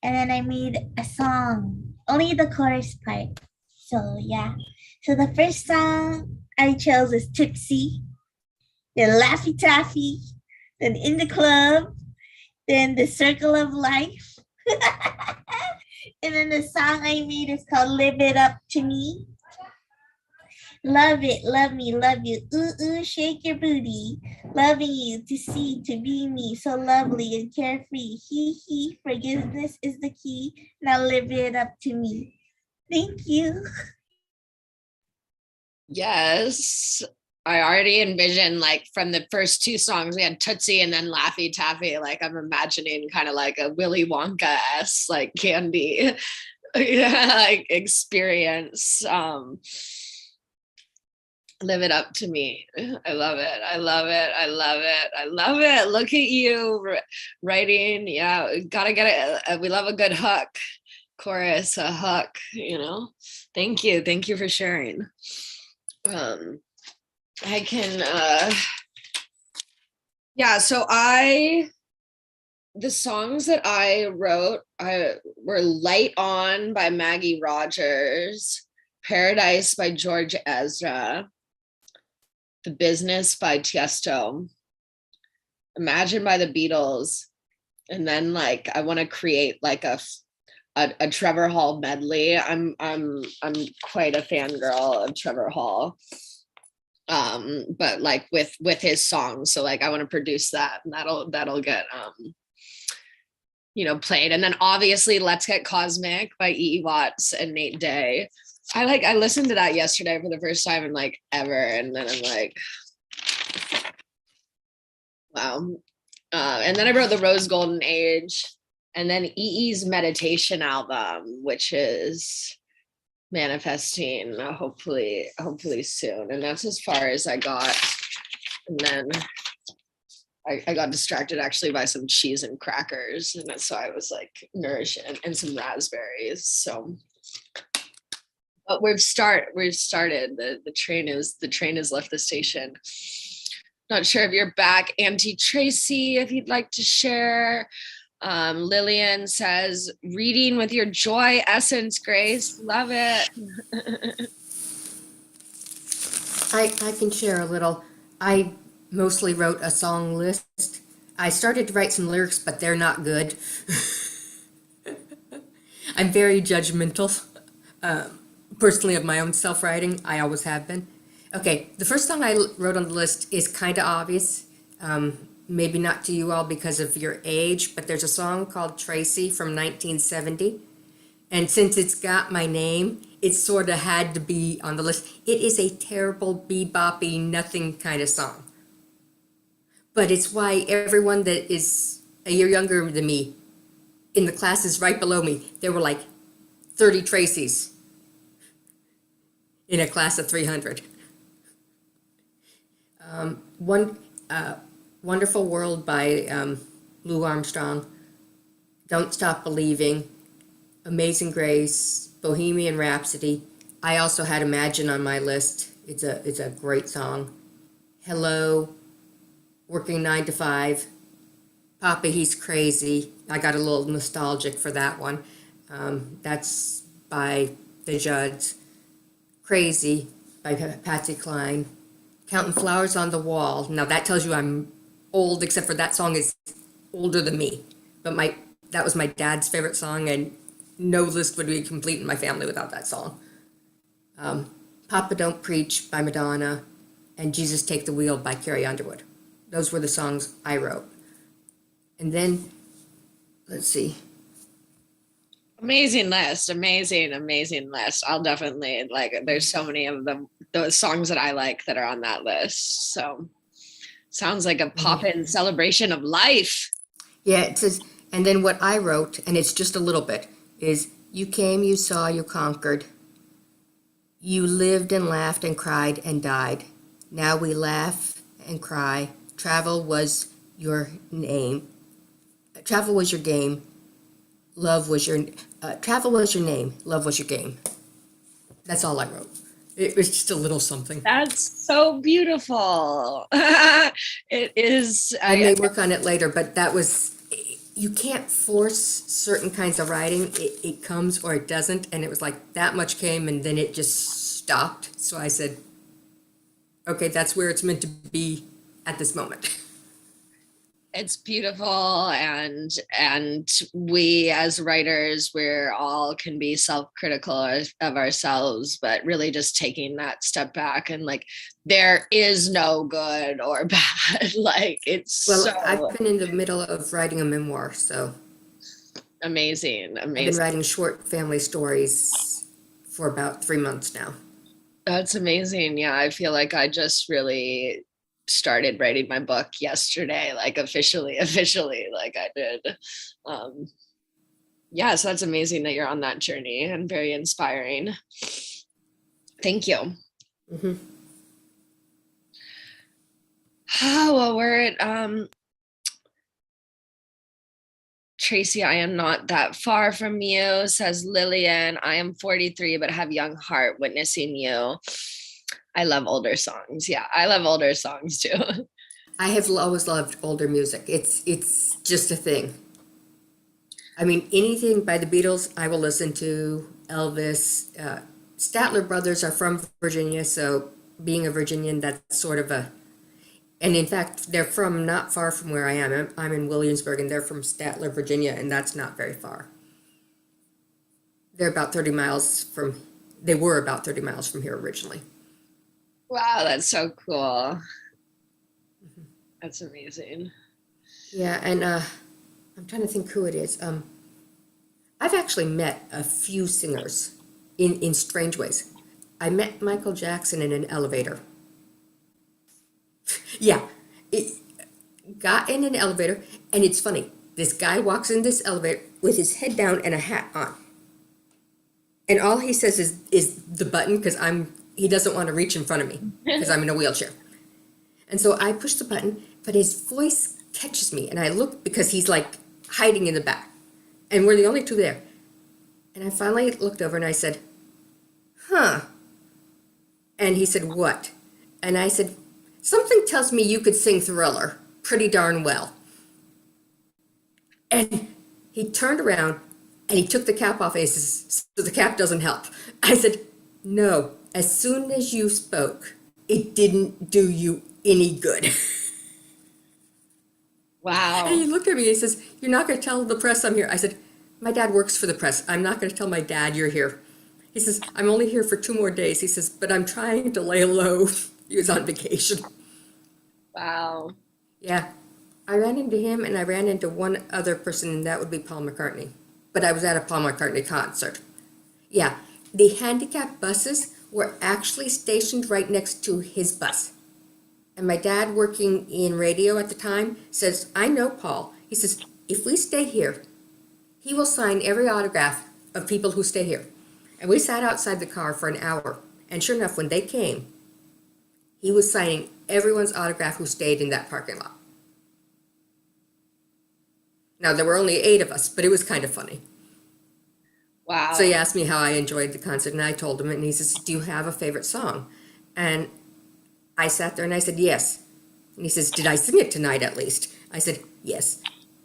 And then I made a song, only the chorus part. So, yeah. So, the first song I chose is Tipsy, then Laffy Taffy, then In the Club, then The Circle of Life. And then the song I made is called Live It Up to Me. Love it, love me, love you. Ooh, ooh, shake your booty. Loving you to see, to be me. So lovely and carefree. Hee hee, forgiveness is the key. Now live it up to me. Thank you. Yes. I already envision like from the first two songs, we had Tootsie and then Laffy Taffy. Like I'm imagining kind of like a Willy Wonka-esque like candy like experience. Live it up to me. I love it. I love it. I love it. I love it. Look at you writing. Yeah, gotta get it. We love a good hook. Chorus, a hook, you know. Thank you. Thank you for sharing. I can yeah, so the songs that I wrote were Light On by Maggie Rogers, Paradise by George Ezra, The Business by Tiesto, Imagine by the Beatles, and then like I want to create like a Trevor Hall medley. I'm quite a fangirl of Trevor Hall, but like with his songs. So like I want to produce that, and that'll get you know, played. And then obviously Let's Get Cosmic by E.E. Watts and Nate Day. I listened to that yesterday for the first time in like ever, and then I'm like, wow. And then I wrote The Rose Golden Age, and then EE's meditation album, which is manifesting hopefully soon. And that's as far as I got. And then I got distracted actually by some cheese and crackers, and so I was like nourished, and some raspberries. So, but we've started. The train has left the station. Not sure if you're back, Auntie Tracy, if you'd like to share. Lillian says, reading with your joy essence, Grace. Love it. I can share a little. I mostly wrote a song list. I started to write some lyrics, but they're not good. I'm very judgmental, personally, of my own self-writing. I always have been. Okay, the first song I wrote on the list is kind of obvious. Maybe not to you all because of your age, but there's a song called Tracy from 1970. And since it's got my name, it sort of had to be on the list. It is a terrible beboppy nothing kind of song. But it's why everyone that is a year younger than me in the classes right below me, there were like 30 Tracys in a class of 300. Wonderful World by Lou Armstrong, Don't Stop Believing, Amazing Grace, Bohemian Rhapsody. I also had Imagine on my list. It's a great song. Hello, Working 9 to 5, Papa He's Crazy. I got a little nostalgic for that one. That's by the Judds. Crazy by Patsy Cline. Counting Flowers on the Wall. Now that tells you I'm old, except for that song is older than me. But that was my dad's favorite song, and no list would be complete in my family without that song. Papa Don't Preach by Madonna, and Jesus Take the Wheel by Carrie Underwood. Those were the songs I wrote. And then, let's see. Amazing list. I'll definitely there's so many of those songs that I like that are on that list. So sounds like a pop-in celebration of life. Yeah, it says, and then what I wrote, and it's just a little bit, is you came, you saw, you conquered. You lived and laughed and cried and died. Now we laugh and cry. Travel was your name. Travel was your game. Love was your... travel was your name. Love was your game. That's all I wrote. It was just a little something. That's so beautiful. It is. I may work on it later, but that was... You can't force certain kinds of writing. It comes or it doesn't, and it was like that much came, and then it just stopped. So I said, okay, that's where it's meant to be at this moment. It's beautiful, and we as writers, we're all can be self-critical of ourselves, but really just taking that step back and like there is no good or bad. Like it's I've been in the middle of writing a memoir, so amazing. I've been writing short family stories for about 3 months now. That's amazing. Yeah, I feel like I just really started writing my book yesterday, like officially, like I did. Um, yeah, so that's amazing that you're on that journey and very inspiring. Thank you. Mhm. Oh, well, we're at Tracy, I am not that far from you, says Lillian. I am 43, but have young heart witnessing you. I love older songs. Yeah, I love older songs too. I have always loved older music. It's just a thing. I mean, anything by the Beatles, I will listen to. Elvis, Statler brothers are from Virginia, so being a Virginian, that's sort of a. And in fact, they're from not far from where I am. I'm in Williamsburg, and they're from Statler, Virginia, and that's not very far. They're about 30 miles from. They were about 30 miles from here originally. Wow, that's so cool. That's amazing. Yeah, and I'm trying to think who it is. I've actually met a few singers in strange ways. I met Michael Jackson in an elevator. Yeah, it got in an elevator, and it's funny. This guy walks in this elevator with his head down and a hat on, and all he says is the button because he doesn't want to reach in front of me because I'm in a wheelchair, and so I push the button, but his voice catches me, and I look because he's like hiding in the back, and we're the only two there, and I finally looked over and I said, "Huh," and he said, "What?" And I said, "Something tells me you could sing Thriller pretty darn well." And he turned around and he took the cap off and he says, "So the cap doesn't help." I said, "No, as soon as you spoke, it didn't do you any good." Wow. And he looked at me and he says, "You're not going to tell the press I'm here." I said, "My dad works for the press. I'm not going to tell my dad you're here." He says, "I'm only here for 2 more days." He says, "But I'm trying to lay low." He was on vacation. Wow. Yeah. I ran into him and I ran into one other person, and that would be Paul McCartney. But I was at a Paul McCartney concert. Yeah. The handicapped buses were actually stationed right next to his bus. And my dad, working in radio at the time, says, "I know Paul." He says, "If we stay here, he will sign every autograph of people who stay here." And we sat outside the car for an hour. And sure enough, when they came, he was signing everyone's autograph who stayed in that parking lot. Now, there were only 8 of us, but it was kind of funny. Wow. So he asked me how I enjoyed the concert, and I told him, and he says, "Do you have a favorite song?" And I sat there and I said, "Yes." And he says, "Did I sing it tonight at least?" I said, "Yes."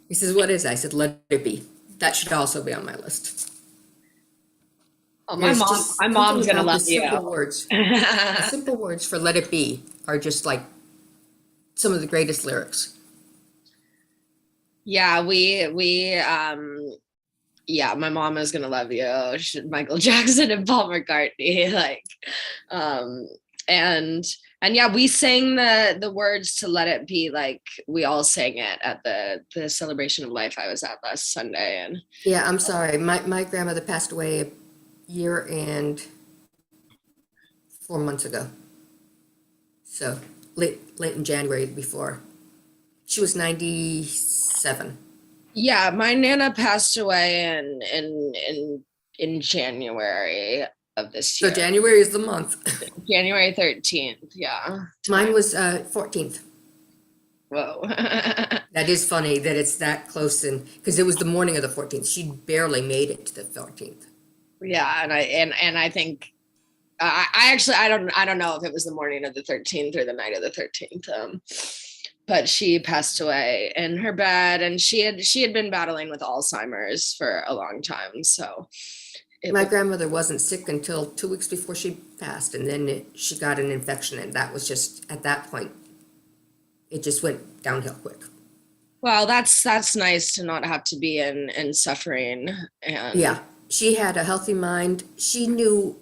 He says, "What is it?" I said, "Let It Be." That should also be on my list. Oh, There's my just mom's something gonna about love the you. simple words. The simple words for "Let It Be" are just like some of the greatest lyrics. Yeah, yeah, my mom is gonna love you. Michael Jackson and Paul McCartney, like, and yeah, we sang the words to "Let It Be," like we all sang it at the celebration of life I was at last Sunday. And Yeah, I'm sorry. My grandmother passed away a year and 4 months ago. So late in January before. She was 97. yeah, my nana passed away in January of this So year. January is the month. January 13th. Yeah. Mine was 14th. Whoa. That is funny that it's that close, and because it was the morning of the 14th. She barely made it to the 14th. Yeah, and I think I actually I don't know if it was the morning of the 13th or the night of the 13th. But she passed away in her bed, and she had been battling with Alzheimer's for a long time. So My grandmother wasn't sick until 2 weeks before she passed, and then she got an infection, and that was just, at that point, it just went downhill quick. well, that's nice to not have to be in suffering. And Yeah, she had a healthy mind. She knew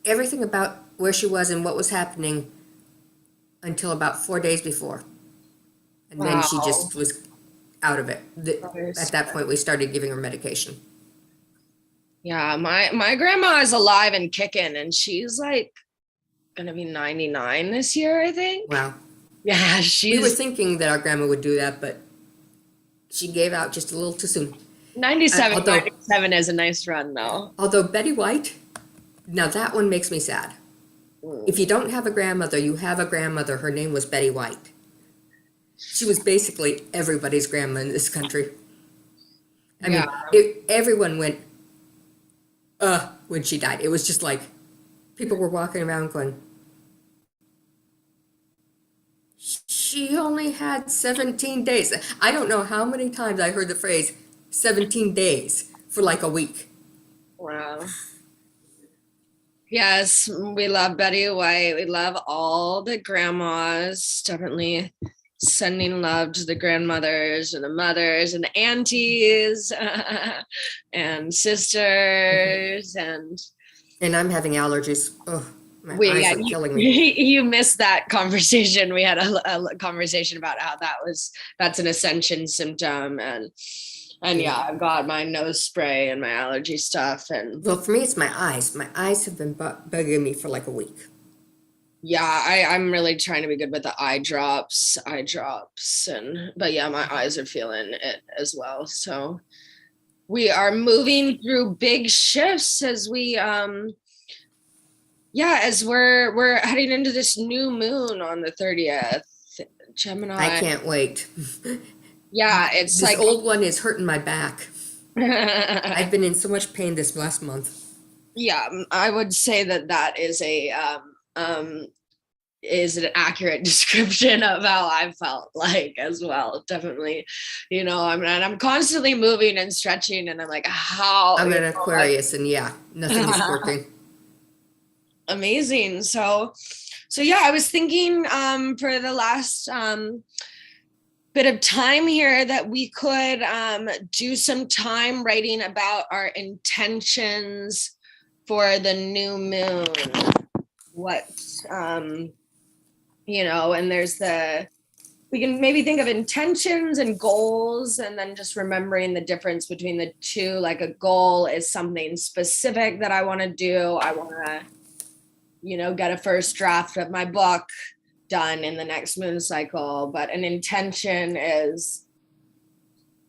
everything about where she was and what was happening until about 4 days before. And then she Wow. just was out of it. At that point, we started giving her medication. Yeah, my grandma is alive and kicking, and she's like gonna be 99 this year, I think. Wow. Yeah, We were she's thinking that our grandma would do that, but she gave out just a little too soon. 97. Although- 97 is a nice run, though. Although Betty White, now that one makes me sad. If you don't have a grandmother, you have a grandmother. Her name was Betty White. She was basically everybody's grandma in this country. I mean, everyone went, when she died. It was just like people were walking around going, she only had 17 days. I don't know how many times I heard the phrase 17 days for like a week. Wow. Yes, we love Betty White. We love all the grandmas. Definitely sending love to the grandmothers and the mothers and the aunties and sisters. And I'm having allergies. Oh, my eyes are killing me. You missed that conversation. We had a conversation about how that's an ascension symptom. And yeah, I've got my nose spray and my allergy stuff. And well, for me, it's my eyes. My eyes have been bugging me for like a week. Yeah, I'm really trying to be good with the eye drops. But yeah, my eyes are feeling it as well. So we are moving through big shifts as we as we're heading into this new moon on the 30th. Gemini. I can't wait. Yeah, it's this like old one is hurting my back. I've been in so much pain this last month. Yeah, I would say that is is an accurate description of how I felt like as well. Definitely, I'm constantly moving and stretching, and I'm like, how? I'm an Aquarius, and yeah, nothing is working. Amazing. So yeah, I was thinking for the last bit of time here that we could do some time writing about our intentions for the new moon. What and we can maybe think of intentions and goals, and then just remembering the difference between the two. Like a goal is something specific that I want to do. I want to get a first draft of my book done in the next moon cycle. But an intention is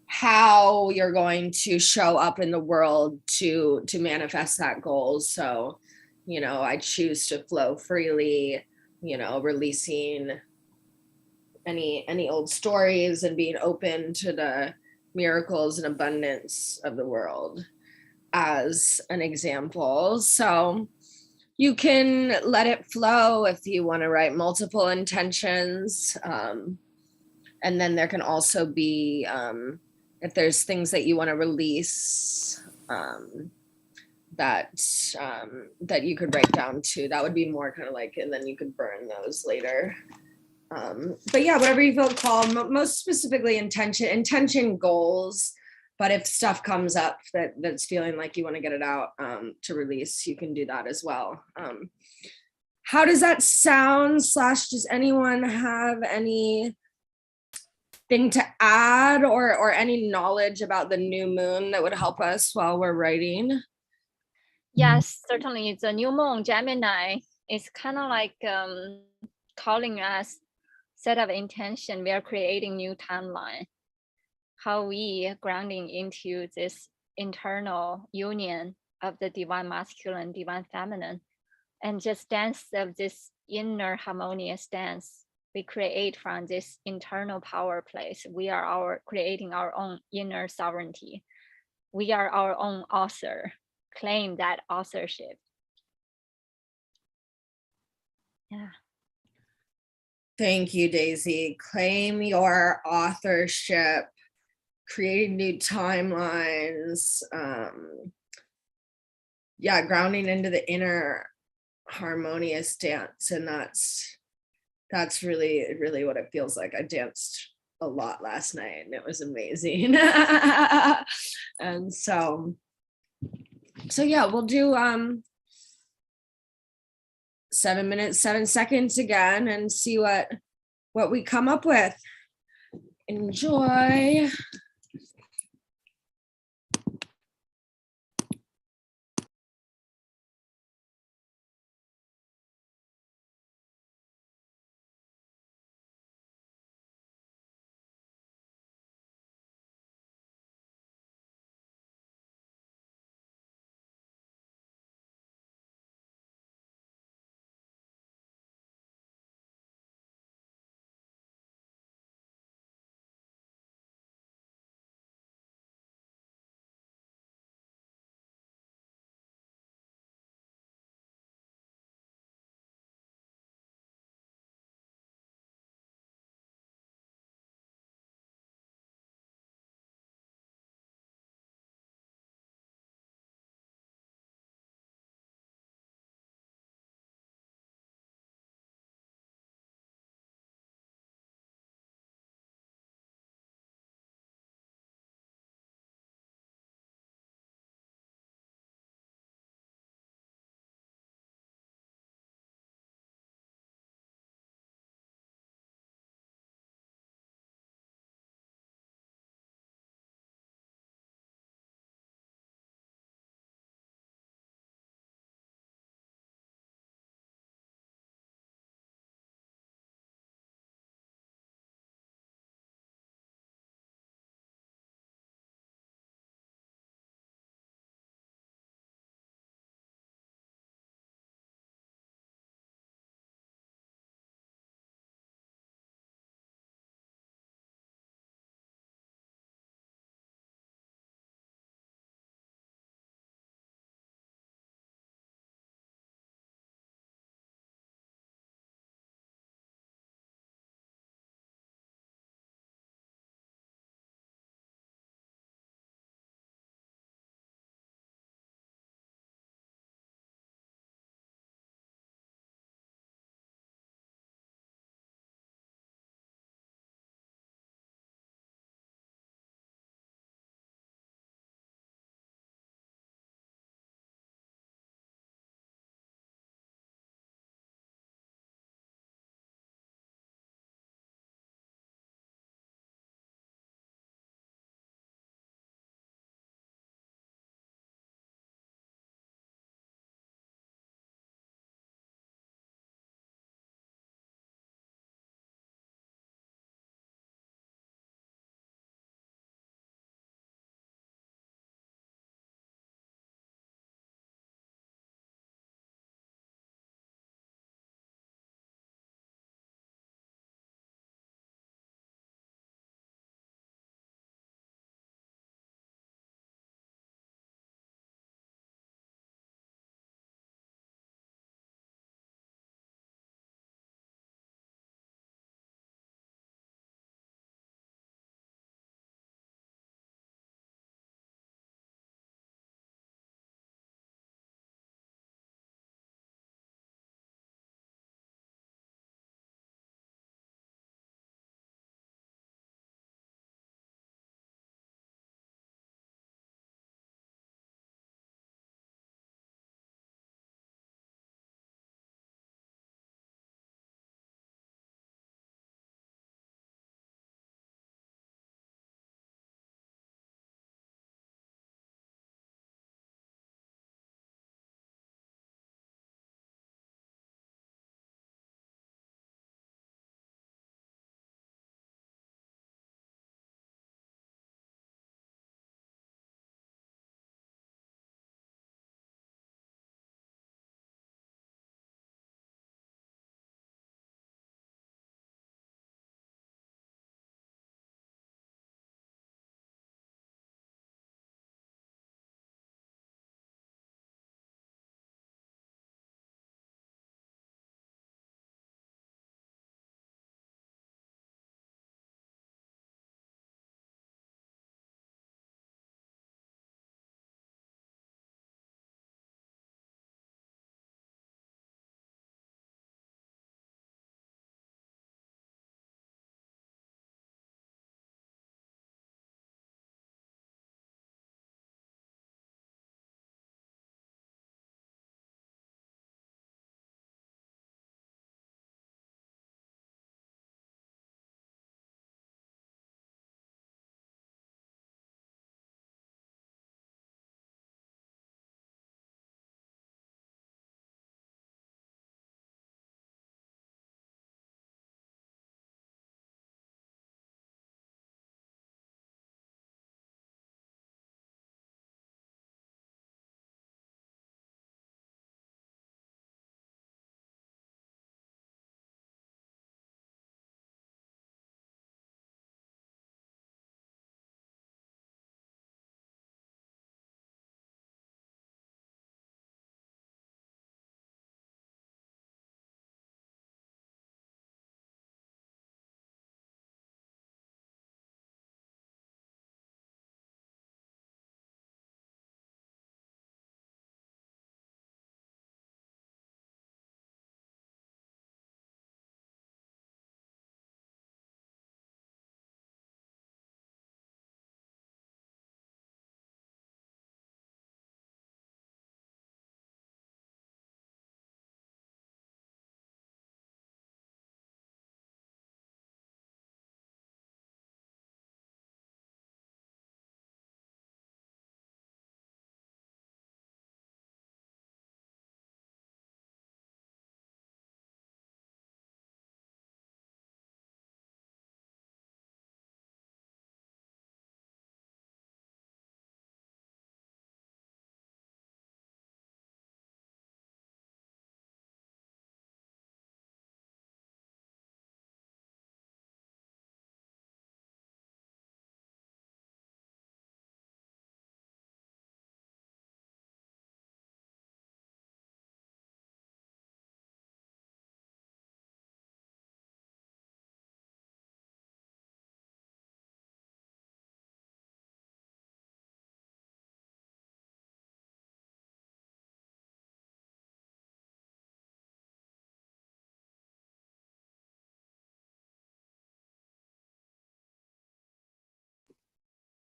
how you're going to show up in the world to manifest that goal. So I choose to flow freely, releasing any old stories and being open to the miracles and abundance of the world as an example. So you can let it flow if you want to write multiple intentions. And then there can also be, if there's things that you want to release, that you could write down too. That would be more kind of like, and then you could burn those later. But yeah, whatever you feel called, most specifically intention goals. But if stuff comes up that's feeling like you want to get it out to release, you can do that as well. How does that sound? / does anyone have anything to add or any knowledge about the new moon that would help us while we're writing? Yes, certainly. The new moon Gemini is kind of like calling us set of intention. We are creating new timeline. How we grounding into this internal union of the divine masculine, divine feminine, and just dance of this inner harmonious dance we create from this internal power place. We are creating our own inner sovereignty. We are our own author. Claim that authorship. Yeah. Thank you, Daisy. Claim your authorship. Creating new timelines. Grounding into the inner harmonious dance. And that's really, really what it feels like. I danced a lot last night and it was amazing. And so yeah, we'll do 7 minutes, 7 seconds again and see what we come up with. Enjoy.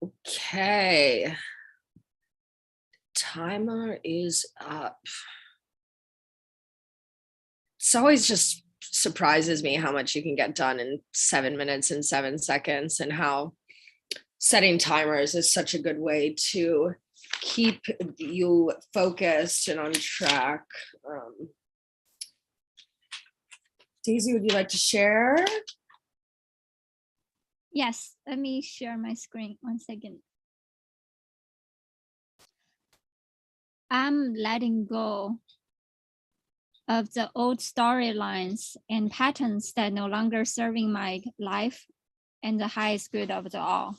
Okay. Timer is up. It's always just surprises me how much you can get done in 7 minutes and 7 seconds, and how setting timers is such a good way to keep you focused and on track. Daisy, would you like to share? Yes, let me share my screen 1 second. I'm letting go of the old storylines and patterns that no longer serving my life and the highest good of the all.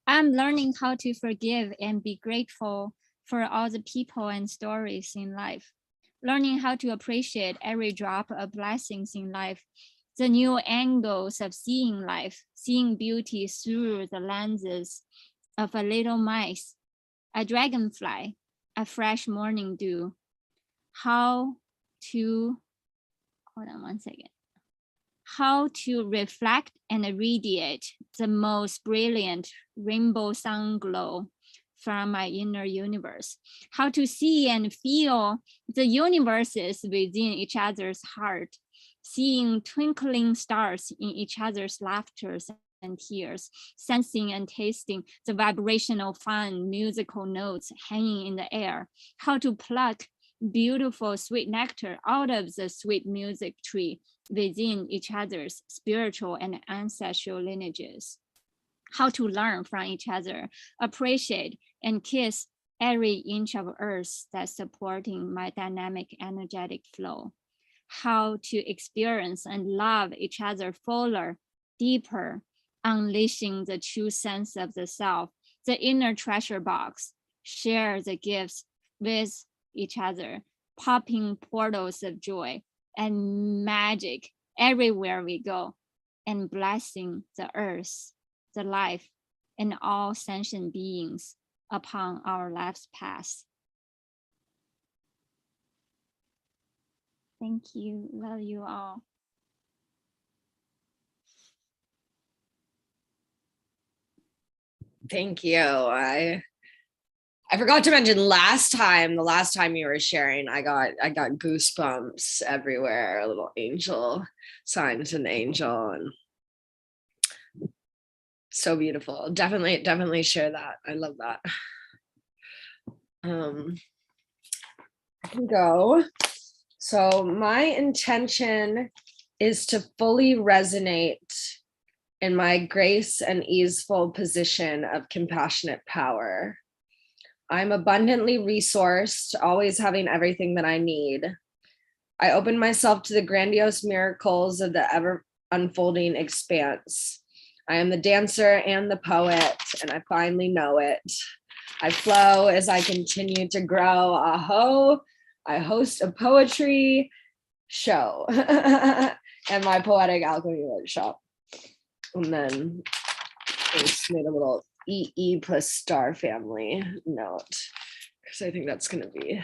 I'm learning how to forgive and be grateful for all the people and stories in life. Learning how to appreciate every drop of blessings in life, the new angles of seeing life, seeing beauty through the lenses of a little mice, a dragonfly, a fresh morning dew. How to, hold on 1 second. How to reflect and radiate the most brilliant rainbow sun glow from my inner universe. How to see and feel the universes within each other's heart, seeing twinkling stars in each other's laughters and tears, sensing and tasting the vibrational fun musical notes hanging in the air. How to pluck beautiful sweet nectar out of the sweet music tree within each other's spiritual and ancestral lineages. How to learn from each other, appreciate and kiss every inch of earth that's supporting my dynamic energetic flow. How to experience and love each other fuller, deeper, unleashing the true sense of the self, the inner treasure box, share the gifts with each other, popping portals of joy and magic everywhere we go, and blessing the earth, the life, and all sentient beings upon our life's path. Thank you. Love you all. Thank you. I forgot to mention the last time you were sharing, I got goosebumps everywhere, a little angel signs, an angel, and so beautiful. Definitely share that. I love that. I can go. So my intention is to fully resonate in my grace and easeful position of compassionate power. I'm abundantly resourced, always having everything that I need. I open myself to the grandiose miracles of the ever unfolding expanse. I am the dancer and the poet, and I finally know it. I flow as I continue to grow. Aho, I host a poetry show and my poetic alchemy workshop. And then I just made a little EE plus star family note, because I think that's going to be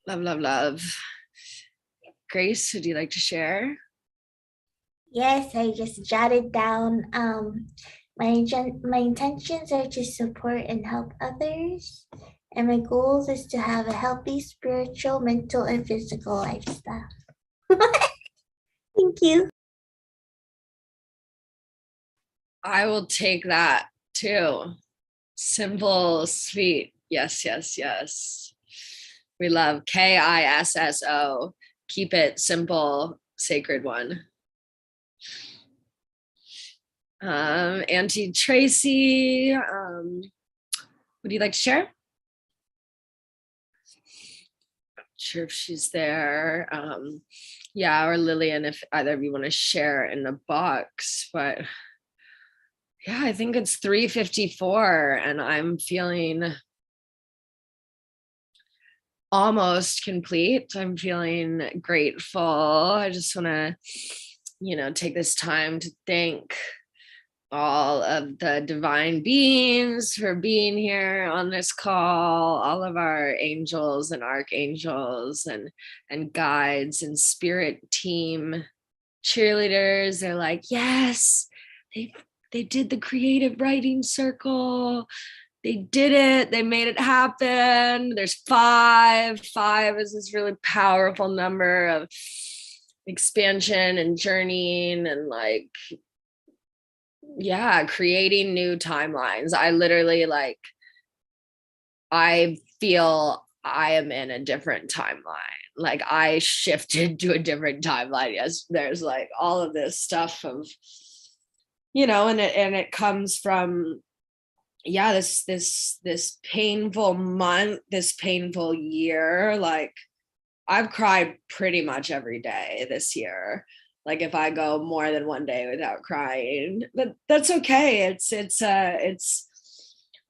love, love, love. Grace, would you like to share? Yes, I just jotted down. My intentions are to support and help others, and my goals is to have a healthy spiritual, mental, and physical lifestyle. Thank you. I will take that too. Simple, sweet. Yes, yes, yes. We love KISSO. Keep it simple, sacred one. Auntie Tracy, would you like to share? Not sure if she's there. Yeah, or Lillian, if either of you want to share in the box, but yeah, I think it's 3:54 and I'm feeling almost complete. I'm feeling grateful. I just want to, take this time to thank all of the divine beings for being here on this call, all of our angels and archangels and guides and spirit team cheerleaders. They're like, yes, they did the creative writing circle. They did it. They made it happen. There's 5. 5 is this really powerful number of expansion and journeying and like, yeah, creating new timelines. I literally like, I feel I am in a different timeline. Like I shifted to a different timeline. Yes, there's like all of this stuff of, you know, and it comes from, yeah, this painful month, this painful year. Like I've cried pretty much every day this year. Like if I go more than one day without crying, but that's okay. It's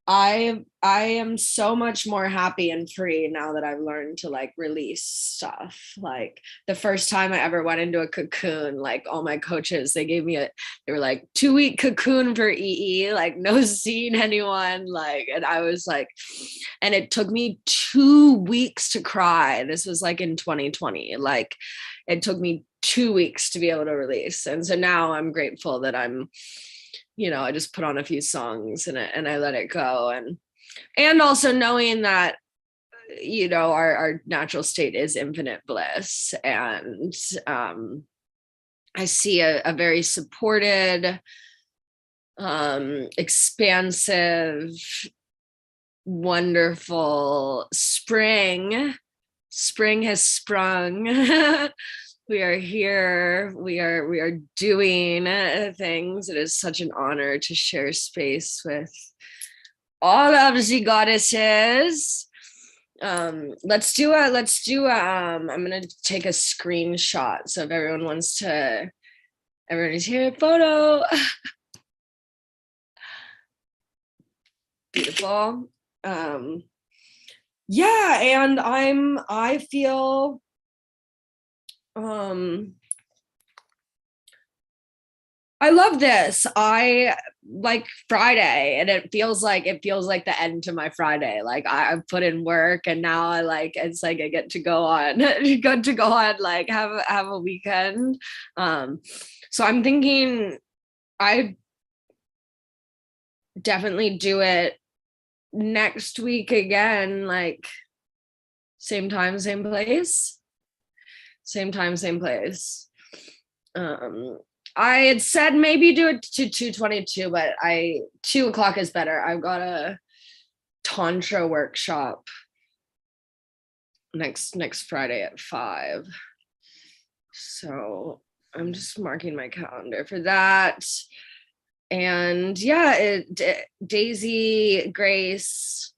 I am so much more happy and free now that I've learned to like release stuff. Like the first time I ever went into a cocoon, like all my coaches, they were like 2-week cocoon for EE, like no seeing anyone, like, and I was like, and it took me 2 weeks to cry. This was like in 2020. Like it took me 2 weeks to be able to release. And so now I'm grateful that I'm, you know, I just put on a few songs and I let it go. And also knowing that, you know, our natural state is infinite bliss. And I see a very supported, expansive, wonderful spring. Spring has sprung. We are here. We are doing things. It is such an honor to share space with all of the goddesses. Let's do I'm gonna take a screenshot. So if everyone's here, photo. Beautiful. Yeah, and I feel I love this. I like Friday, and it feels like the end to my Friday. Like I've put in work, and now it's like I get to go on, like have a weekend. So I'm thinking I definitely do it next week again, like same time, same place. Same time, same place. I had said maybe do it to 2:22, but 2 o'clock is better. I've got a tantra workshop next Friday at 5. So I'm just marking my calendar for that. And yeah, Daisy, Grace,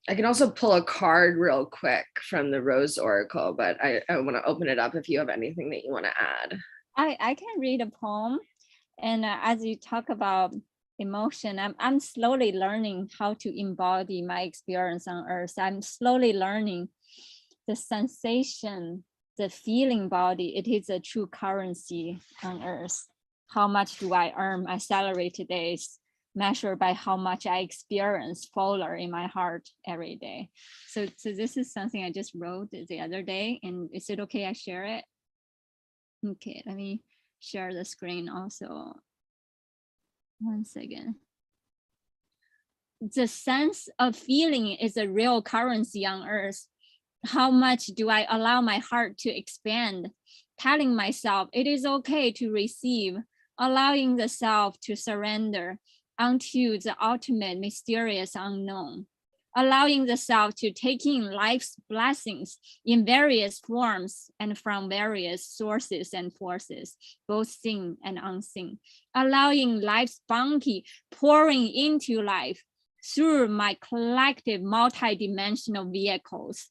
I can also pull a card real quick from the Rose Oracle, but I want to open it up if you have anything that you want to add. I can read a poem, and as you talk about emotion, I'm slowly learning how to embody my experience on Earth. I'm slowly learning the sensation, the feeling body. It is a true currency on Earth. How much do I earn my salary today is measured by how much I experience fuller in my heart every day. So this is something I just wrote the other day, and is it okay I share it? Okay, let me share the screen also. 1 second. The sense of feeling is a real currency on Earth. How much do I allow my heart to expand? Telling myself it is okay to receive, allowing the self to surrender unto the ultimate mysterious unknown, allowing the self to take in life's blessings in various forms and from various sources and forces, both seen and unseen, allowing life's bounty pouring into life through my collective multidimensional vehicles,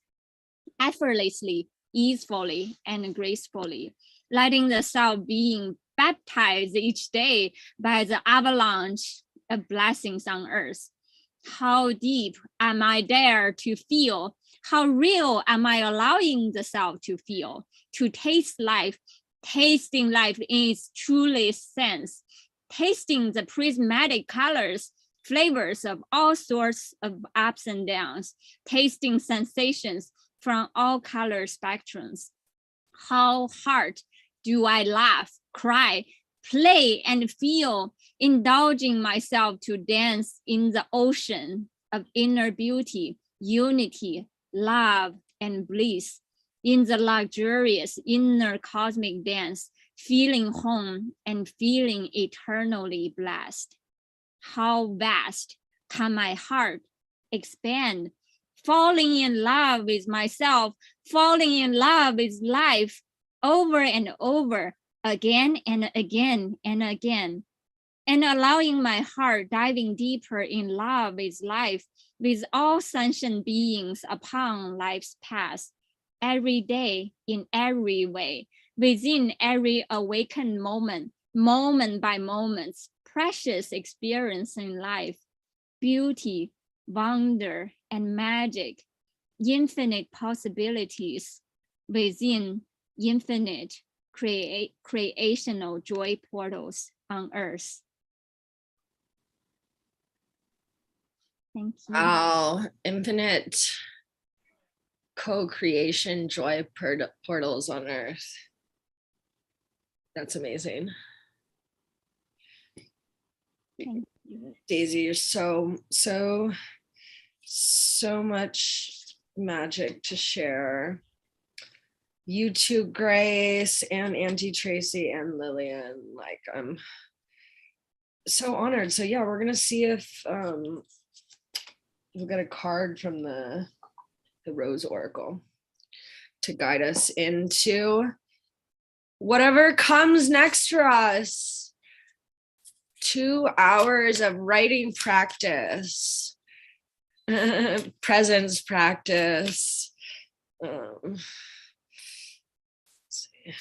effortlessly, easefully, and gracefully, letting the self being baptized each day by the avalanche of blessings on Earth. How deep am I there to feel? How real am I allowing the self to feel, to taste life, tasting life in its truest sense, tasting the prismatic colors, flavors of all sorts of ups and downs, tasting sensations from all color spectrums. How hard do I laugh, cry, play, and feel, indulging myself to dance in the ocean of inner beauty, unity, love, and bliss, in the luxurious inner cosmic dance, feeling home and feeling eternally blessed. How vast can my heart expand, falling in love with myself, falling in love with life over and over, again and again and again, and allowing my heart diving deeper in love with life, with all sentient beings upon life's path, every day, in every way, within every awakened moment, moment by moment, precious experience in life, beauty, wonder, and magic, infinite possibilities within infinite creational joy portals on earth. Thank you. Wow, infinite co-creation joy portals on earth. That's amazing. Thank you. Daisy, you're so much magic to share. You too, Grace and Auntie Tracy and Lillian. Like, I'm so honored. So yeah, we're gonna see if we'll get a card from the Rose Oracle to guide us into whatever comes next for us. 2 hours of writing practice, presence practice. Let's see.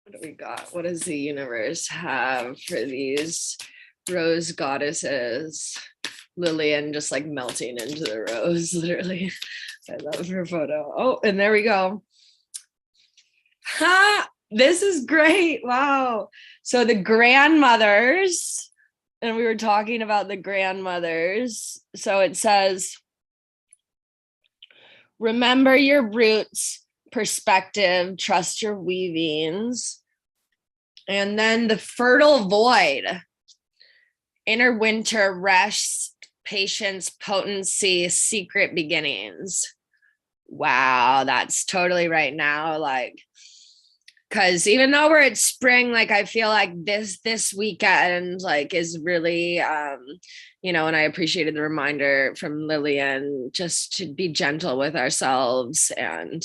What do we got? What does the universe have for these rose goddesses? Lillian just like melting into the rose, literally. I love her photo. Oh, and there we go. Ha! This is great. Wow. So the grandmothers, and we were talking about the grandmothers. So it says, remember your roots, perspective, trust your weavings. And then the fertile void, inner winter, rest, patience, potency, secret beginnings. Wow, that's totally right now. Like, because even though we're at spring, like I feel like this weekend like is really and I appreciated the reminder from Lillian just to be gentle with ourselves and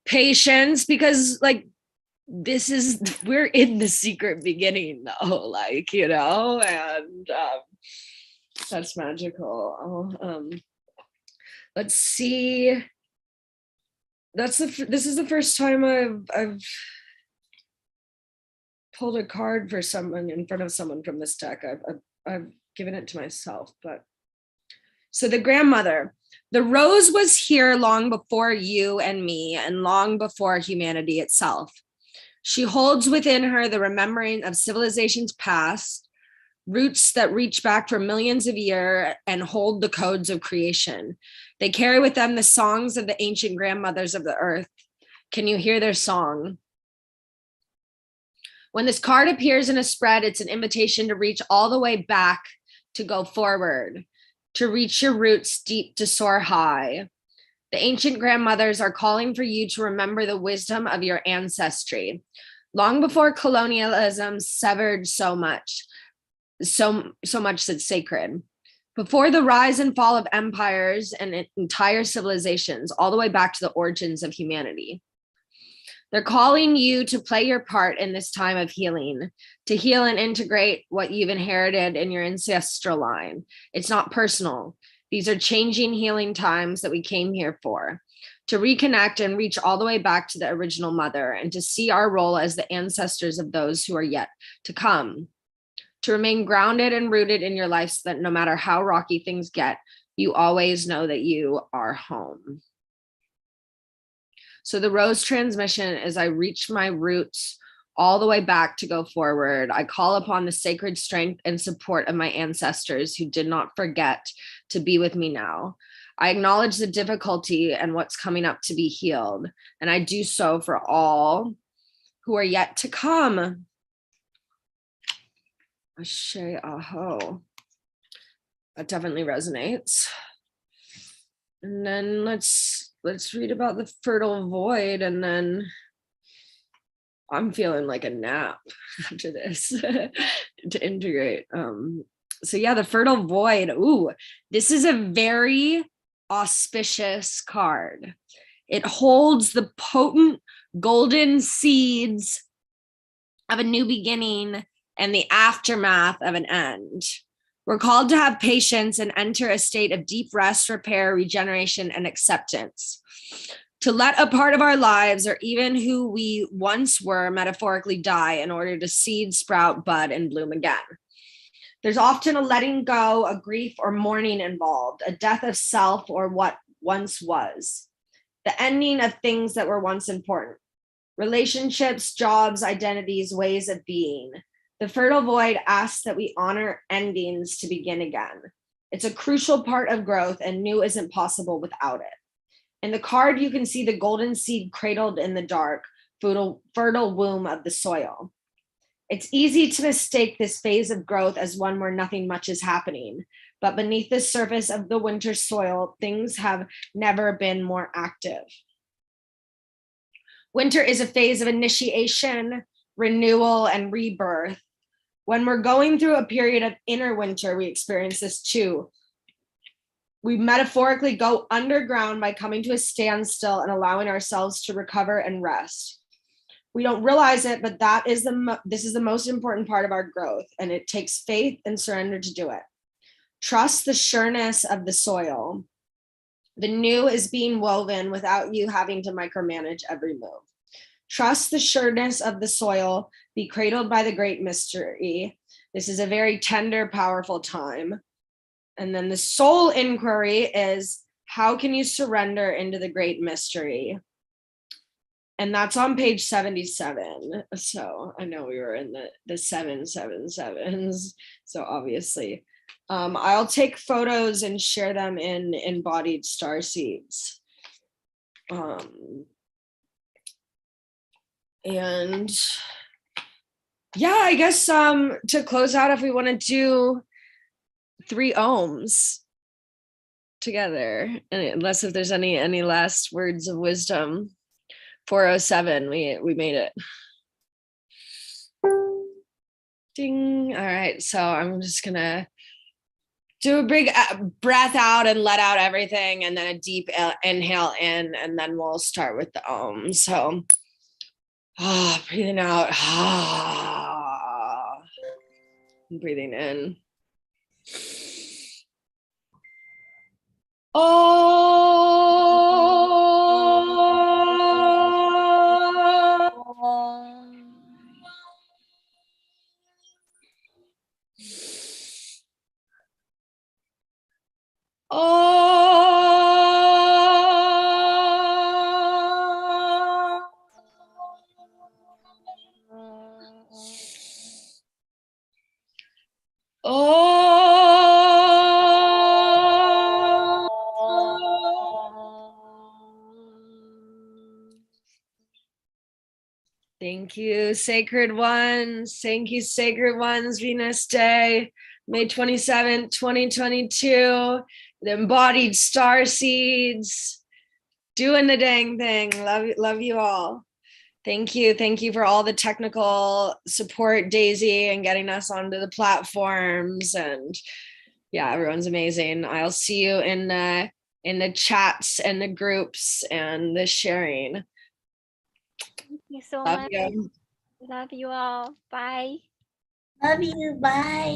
patience, because like we're in the secret beginning though, like, and that's magical. Let's see. This is the first time I've pulled a card for someone in front of someone from this deck. I've given it to myself, but so the grandmother, the rose was here long before you and me, and long before humanity itself. She holds within her the remembering of civilizations past, roots that reach back for millions of years and hold the codes of creation. They carry with them the songs of the ancient grandmothers of the earth. Can you hear their song? When this card appears in a spread, it's an invitation to reach all the way back, to go forward, to reach your roots deep, to soar high. The ancient grandmothers are calling for you to remember the wisdom of your ancestry. Long before colonialism severed so much that's sacred. Before the rise and fall of empires and entire civilizations, all the way back to the origins of humanity. They're calling you to play your part in this time of healing, to heal and integrate what you've inherited in your ancestral line. It's not personal. These are changing, healing times that we came here for, to reconnect and reach all the way back to the original mother, and to see our role as the ancestors of those who are yet to come. To remain grounded and rooted in your life so that no matter how rocky things get, you always know that you are home. So the rose transmission is I reach my roots all the way back to go forward. I call upon the sacred strength and support of my ancestors who did not forget to be with me now. I acknowledge the difficulty and what's coming up to be healed, and I do so for all who are yet to come. Ashe aho. That definitely resonates. And then let's read about the fertile void, and then I'm feeling like a nap after this to integrate. So yeah, the fertile void. Ooh, this is a very auspicious card. It holds the potent golden seeds of a new beginning and the aftermath of an end. We're called to have patience and enter a state of deep rest, repair, regeneration, and acceptance. To let a part of our lives, or even who we once were, metaphorically die in order to seed, sprout, bud, and bloom again. There's often a letting go, a grief or mourning involved, a death of self or what once was, the ending of things that were once important, relationships, jobs, identities, ways of being. The fertile void asks that we honor endings to begin again. It's a crucial part of growth, and new isn't possible without it. In the card, you can see the golden seed cradled in the dark, fertile womb of the soil. It's easy to mistake this phase of growth as one where nothing much is happening, but beneath the surface of the winter soil, things have never been more active. Winter is a phase of initiation, renewal, and rebirth. When we're going through a period of inner winter, we experience this too. We metaphorically go underground by coming to a standstill and allowing ourselves to recover and rest. We don't realize it, but this is the most important part of our growth, and it takes faith and surrender to do it. Trust the sureness of the soil. The new is being woven without you having to micromanage every move. Trust the sureness of the soil, be cradled by the great mystery. This is a very tender, powerful time. And then the soul inquiry is, how can you surrender into the great mystery? And that's on page 77. So I know we were in the 777s. So obviously, I'll take photos and share them in embodied star seeds. And yeah, I guess to close out, if we want to do 3 ohms together, and unless if there's any last words of wisdom. 407, we made it. Ding. All right, so I'm just gonna do a big breath out and let out everything, and then a deep inhale in, and then we'll start with the om. So breathing out, breathing in. Thank you, sacred ones. Thank you, sacred ones. Venus Day, May 27th, 2022. The embodied star seeds, doing the dang thing. Love you all. Thank you for all the technical support, Daisy, and getting us onto the platforms. And yeah, everyone's amazing. I'll see you in the chats and the groups and the sharing. Thank you so Love much. you. Love you all. Bye. Love you. Bye.